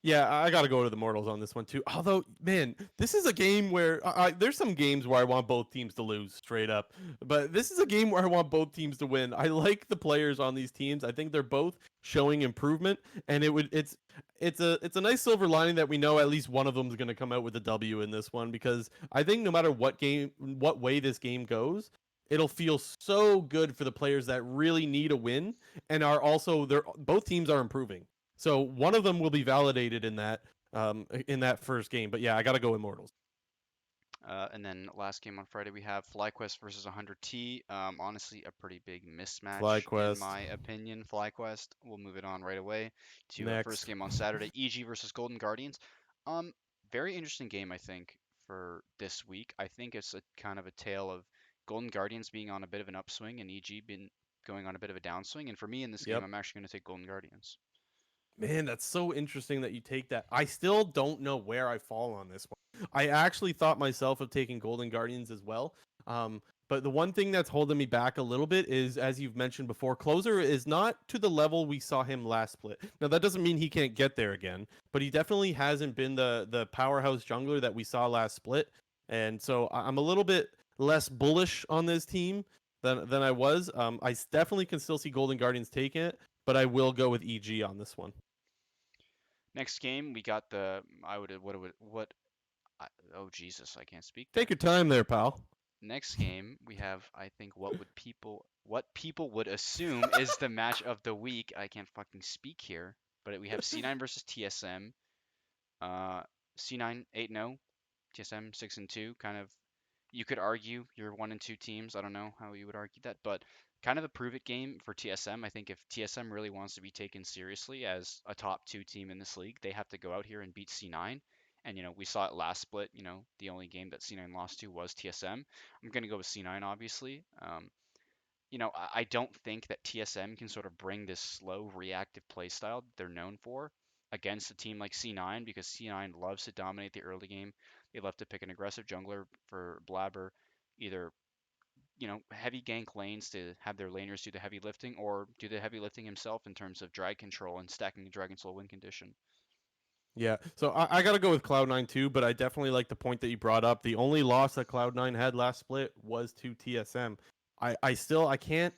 Yeah, I got to go to the Mortals on this one too. Although, man, this is a game where there's some games where I want both teams to lose straight up, but this is a game where I want both teams to win. I like the players on these teams. I think they're both showing improvement, and it's a nice silver lining that we know at least one of them is going to come out with a W in this one, because I think no matter what way this game goes, it'll feel so good for the players that really need a win and are also they're both teams are improving. So one of them will be validated in that first game. But yeah, I got to go Immortals. And then last game on Friday, we have FlyQuest versus 100T. Honestly, a pretty big mismatch in FlyQuest my opinion. FlyQuest. We'll move it on right away to first next. game on Saturday, EG versus Golden Guardians. Um, Very interesting game, I think, for this week. I think it's a kind of a tale of Golden Guardians being on a bit of an upswing and EG been going on a bit of a downswing. And for me in this game, Yep. I'm actually going to take Golden Guardians. Man, that's so interesting that you take that. I still don't know where I fall on this one. I actually thought myself of taking Golden Guardians as well. But the one thing that's holding me back a little bit is, as you've mentioned before, Closer is not to the level we saw him last split. Now, that doesn't mean he can't get there again, but he definitely hasn't been the powerhouse jungler that we saw last split. And so I'm a little bit less bullish on this team than I was. Definitely can still see Golden Guardians taking it, but I will go with EG on this one. Next game, we got the I would what I, oh Jesus, I can't speak there. Take your time there, pal. Next game, we have I think what people would assume is the match of the week. I can't fucking speak here, but we have C9 versus TSM. C9 8-0, TSM 6-2. Kind of, you could argue you're 1-2 teams. I don't know how you would argue that, but kind of a prove it game for TSM. I think if TSM really wants to be taken seriously as a top 2 team in this league, they have to go out here and beat C9. And we saw it last split. The only game that C9 lost to was TSM. I'm gonna go with C9, obviously. I don't think that TSM can sort of bring this slow, reactive play style they're known for against a team like C9, because C9 loves to dominate the early game. They love to pick an aggressive jungler for Blabber, either heavy gank lanes to have their laners do the heavy lifting, or do the heavy lifting himself in terms of drag control and stacking Dragon Soul win condition. Yeah, so I got to go with Cloud9 too, but I definitely like the point that you brought up. The only loss that Cloud9 had last split was to TSM. I can't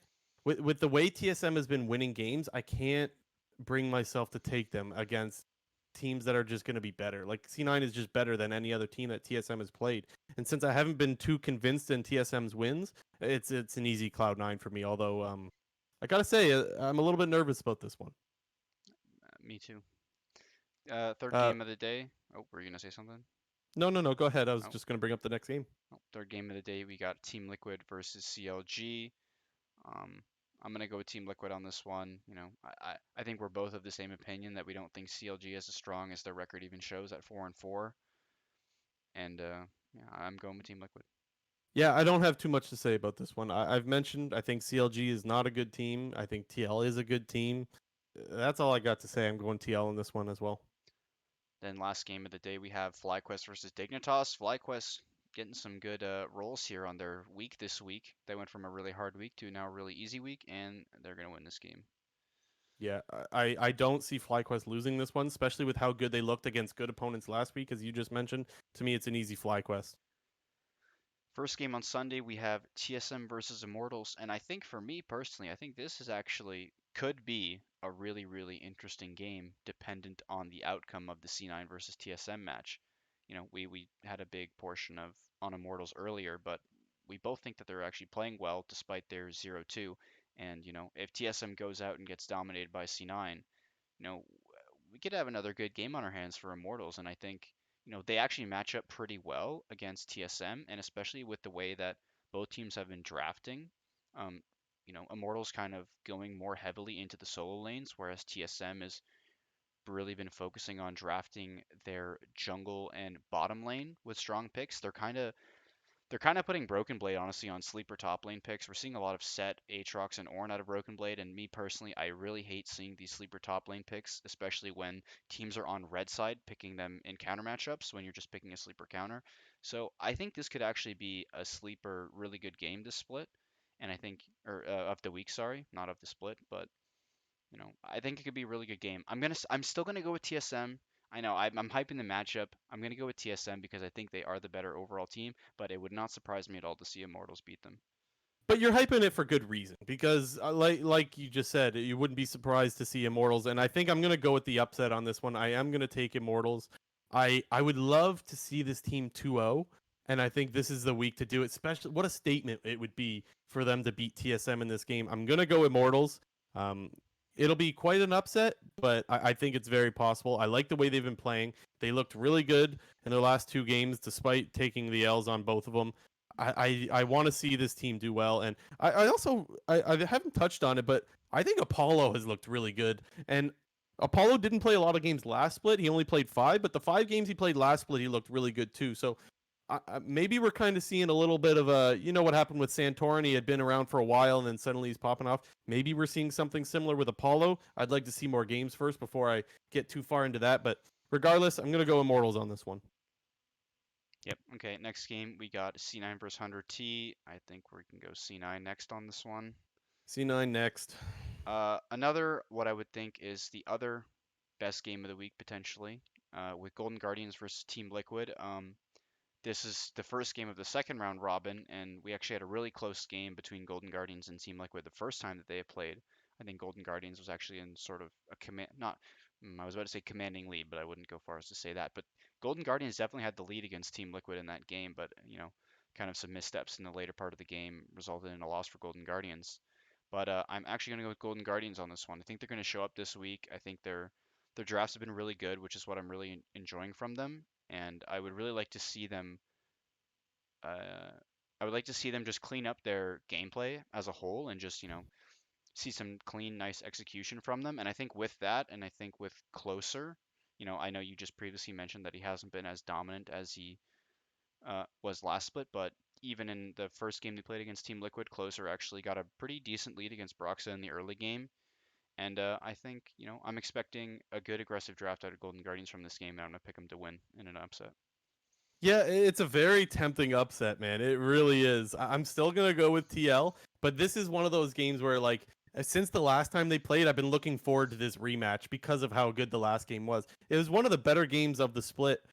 with the way TSM has been winning games, I can't bring myself to take them against teams that are just going to be better. Like C9 is just better than any other team that TSM has played. And since I haven't been too convinced in TSM's wins, it's an easy Cloud9 for me, although I got to say I'm a little bit nervous about this one. Me too. Third Uh game of the day. Oh, were you gonna say something? no, go ahead. I was Oh, just going to bring up the next game. third game of the day, we got Team Liquid versus CLG. Um, I'm gonna go with Team Liquid on this one. I think we're both of the same opinion that we don't think CLG is as strong as their record even shows at 4-4. And yeah, I'm going with Team Liquid. Yeah, I don't have too much to say about this one. I've mentioned I think CLG is not a good team. I think TL is a good team. That's all I got to say. I'm going TL in this one as well. Then last game of the day, we have FlyQuest versus Dignitas. FlyQuest getting some good rolls here on their week this week. They went from a really hard week to now a really easy week, and they're gonna win this game. Yeah, I don't see FlyQuest losing this one, especially with how good they looked against good opponents last week, as you just mentioned. To me, it's an easy FlyQuest. First game on Sunday, we have TSM versus Immortals, and I think for me personally, I think this is actually could be a really, really interesting game, dependent on the outcome of the C9 versus TSM match. We had a big portion of on Immortals earlier, but we both think that they're actually playing well despite their 0-2. And if TSM goes out and gets dominated by C9, you know, we could have another good game on our hands for Immortals, and I think they actually match up pretty well against TSM, and especially with the way that both teams have been drafting. Um, Immortals kind of going more heavily into the solo lanes, whereas TSM has really been focusing on drafting their jungle and bottom lane with strong picks. They're kind of putting Broken Blade, honestly, on sleeper top lane picks. We're seeing a lot of Set, Aatrox, and Ornn out of Broken Blade, and me personally, I really hate seeing these sleeper top lane picks, especially when teams are on red side picking them in counter matchups when you're just picking a sleeper counter. So I think this could actually be a sleeper really good game this split, and I think, or of the week, sorry, not of the split, but I think it could be a really good game. I'm still gonna go with TSM. I know I'm hyping the matchup. I'm gonna go with TSM because I think they are the better overall team, but it would not surprise me at all to see Immortals beat them. But you're hyping it for good reason because, like you just said, you wouldn't be surprised to see Immortals, and I think I'm gonna go with the upset on this one. I am gonna take Immortals. I would love to see this team 2-0, and I think this is the week to do it. Especially, what a statement it would be for them to beat TSM in this game. I'm gonna go Immortals. Um, it'll be quite an upset, but I think it's very possible. I like the way they've been playing. They looked really good in their last two games, despite taking the L's on both of them. I want to see this team do well, and I also I haven't touched on it, but I think Apollo has looked really good. And Apollo didn't play a lot of games last split; he only played 5, but the 5 games he played last split, he looked really good too. So maybe we're kind of seeing a little bit of a, you know what happened with Santorin? He had been around for a while, and then suddenly he's popping off. Maybe we're seeing something similar with Apollo. I'd like to see more games first before I get too far into that, but regardless, I'm gonna go Immortals on this one. Yep. Okay. Next game we got C9 versus 100T. I think we can go C9 next on this one. C9 next. Another what I would think is the other best game of the week potentially, with Golden Guardians versus Team Liquid. This is the first game of the second round robin, and we actually had a really close game between Golden Guardians and Team Liquid the first time that they had played. I think Golden Guardians was actually in sort of a command, not, I was about to say commanding lead, but I wouldn't go far as to say that. But Golden Guardians definitely had the lead against Team Liquid in that game, but kind of some missteps in the later part of the game resulted in a loss for Golden Guardians. But I'm actually going to go with Golden Guardians on this one. I think they're going to show up this week. I think their drafts have been really good, which is what I'm really enjoying from them. And I would really like to see them. I would like to see them just clean up their gameplay as a whole and just see some clean, nice execution from them. And I think with that, and I think with Closer, I know you just previously mentioned that he hasn't been as dominant as he was last split, but even in the first game they played against Team Liquid, Closer actually got a pretty decent lead against Broxa in the early game. And I think, I'm expecting a good aggressive draft out of Golden Guardians from this game, and I'm going to pick them to win in an upset. Yeah, it's a very tempting upset, man. It really is. I'm still gonna go with TL, but this is one of those games where, like, since the last time they played, I've been looking forward to this rematch because of how good the last game was. It was one of the better games of the split.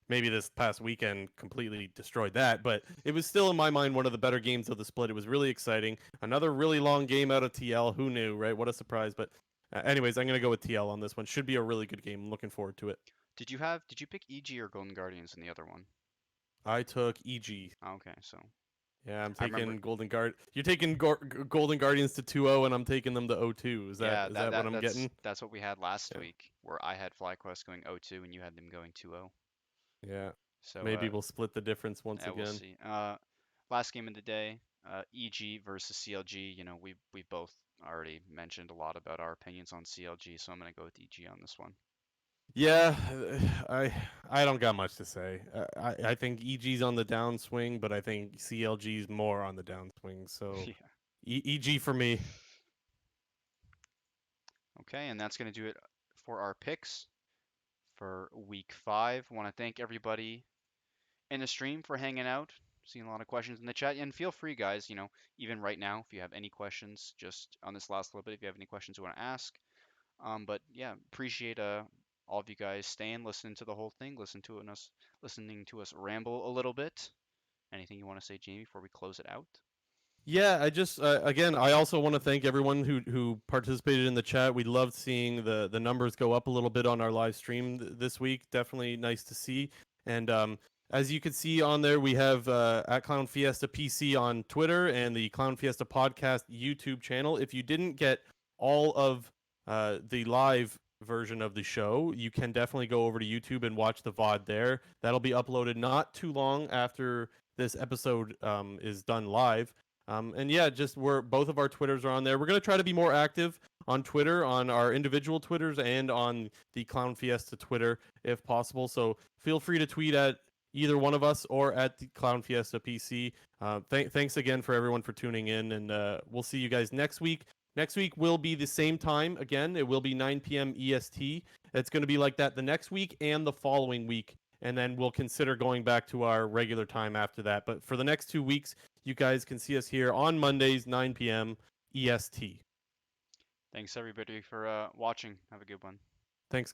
Maybe this past weekend completely destroyed that, but it was still in my mind one of the better games of the split. It was really exciting. Another really long game out of TL. Who knew, right? What a surprise! But anyways, I'm gonna go with TL on this one. Should be a really good game. I'm looking forward to it. Did you pick EG or Golden Guardians in the other one? I took EG. Okay, so Yeah, I'm I remember. taking Golden Guard. You're taking Golden Guardians to 2-0, and I'm taking them to 0-2. Is Yeah, that what I'm getting? that's what we had last Yeah. week, where I had FlyQuest going 0-2 and you had them going 2-0. Yeah. So Maybe we'll split the difference once yeah, we'll again. see. Last game of the day, EG versus CLG. We both already mentioned a lot about our opinions on CLG, so I'm gonna go with EG on this one. Yeah, I I don't got much to say. I think EG's on the downswing, but I think CLG's more on the downswing. So Yeah. EG for me. Okay, and that's gonna do it for our picks for week 5. Want to thank everybody in the stream for hanging out. Seeing a lot of questions in the chat, and feel free, guys. Even right now, if you have any questions, just on this last little bit, if you have any questions you want to ask. But yeah, appreciate all of you guys staying, listening to the whole thing, listening to us ramble a little bit. Anything you want to say, Jamie, before we close it out? Yeah, I just again, I also want to thank everyone who participated in the chat. We loved seeing the numbers go up a little bit on our live stream this week. Definitely nice to see. And as you can see on there, we have at Clown Fiesta PC on Twitter and the Clown Fiesta Podcast YouTube channel. If you didn't get all of the live version of the show, you can definitely go over to YouTube and watch the VOD there. That'll be uploaded not too long after this episode is done live. And yeah, just both of our Twitters are on there. We're gonna try to be more active on Twitter, on our individual Twitters, and on the Clown Fiesta Twitter if possible. So feel free to tweet at either one of us or at the Clown Fiesta PC. Thanks again for everyone for tuning in, and we'll see you guys next week. Next week will be the same time again. It will be 9 p.m. EST. It's going to be like that the next week and the following week, and then we'll consider going back to our regular time after that. But for the next 2 weeks, you guys can see us here on Mondays, 9 p.m. EST. Thanks everybody for watching. Have a good one.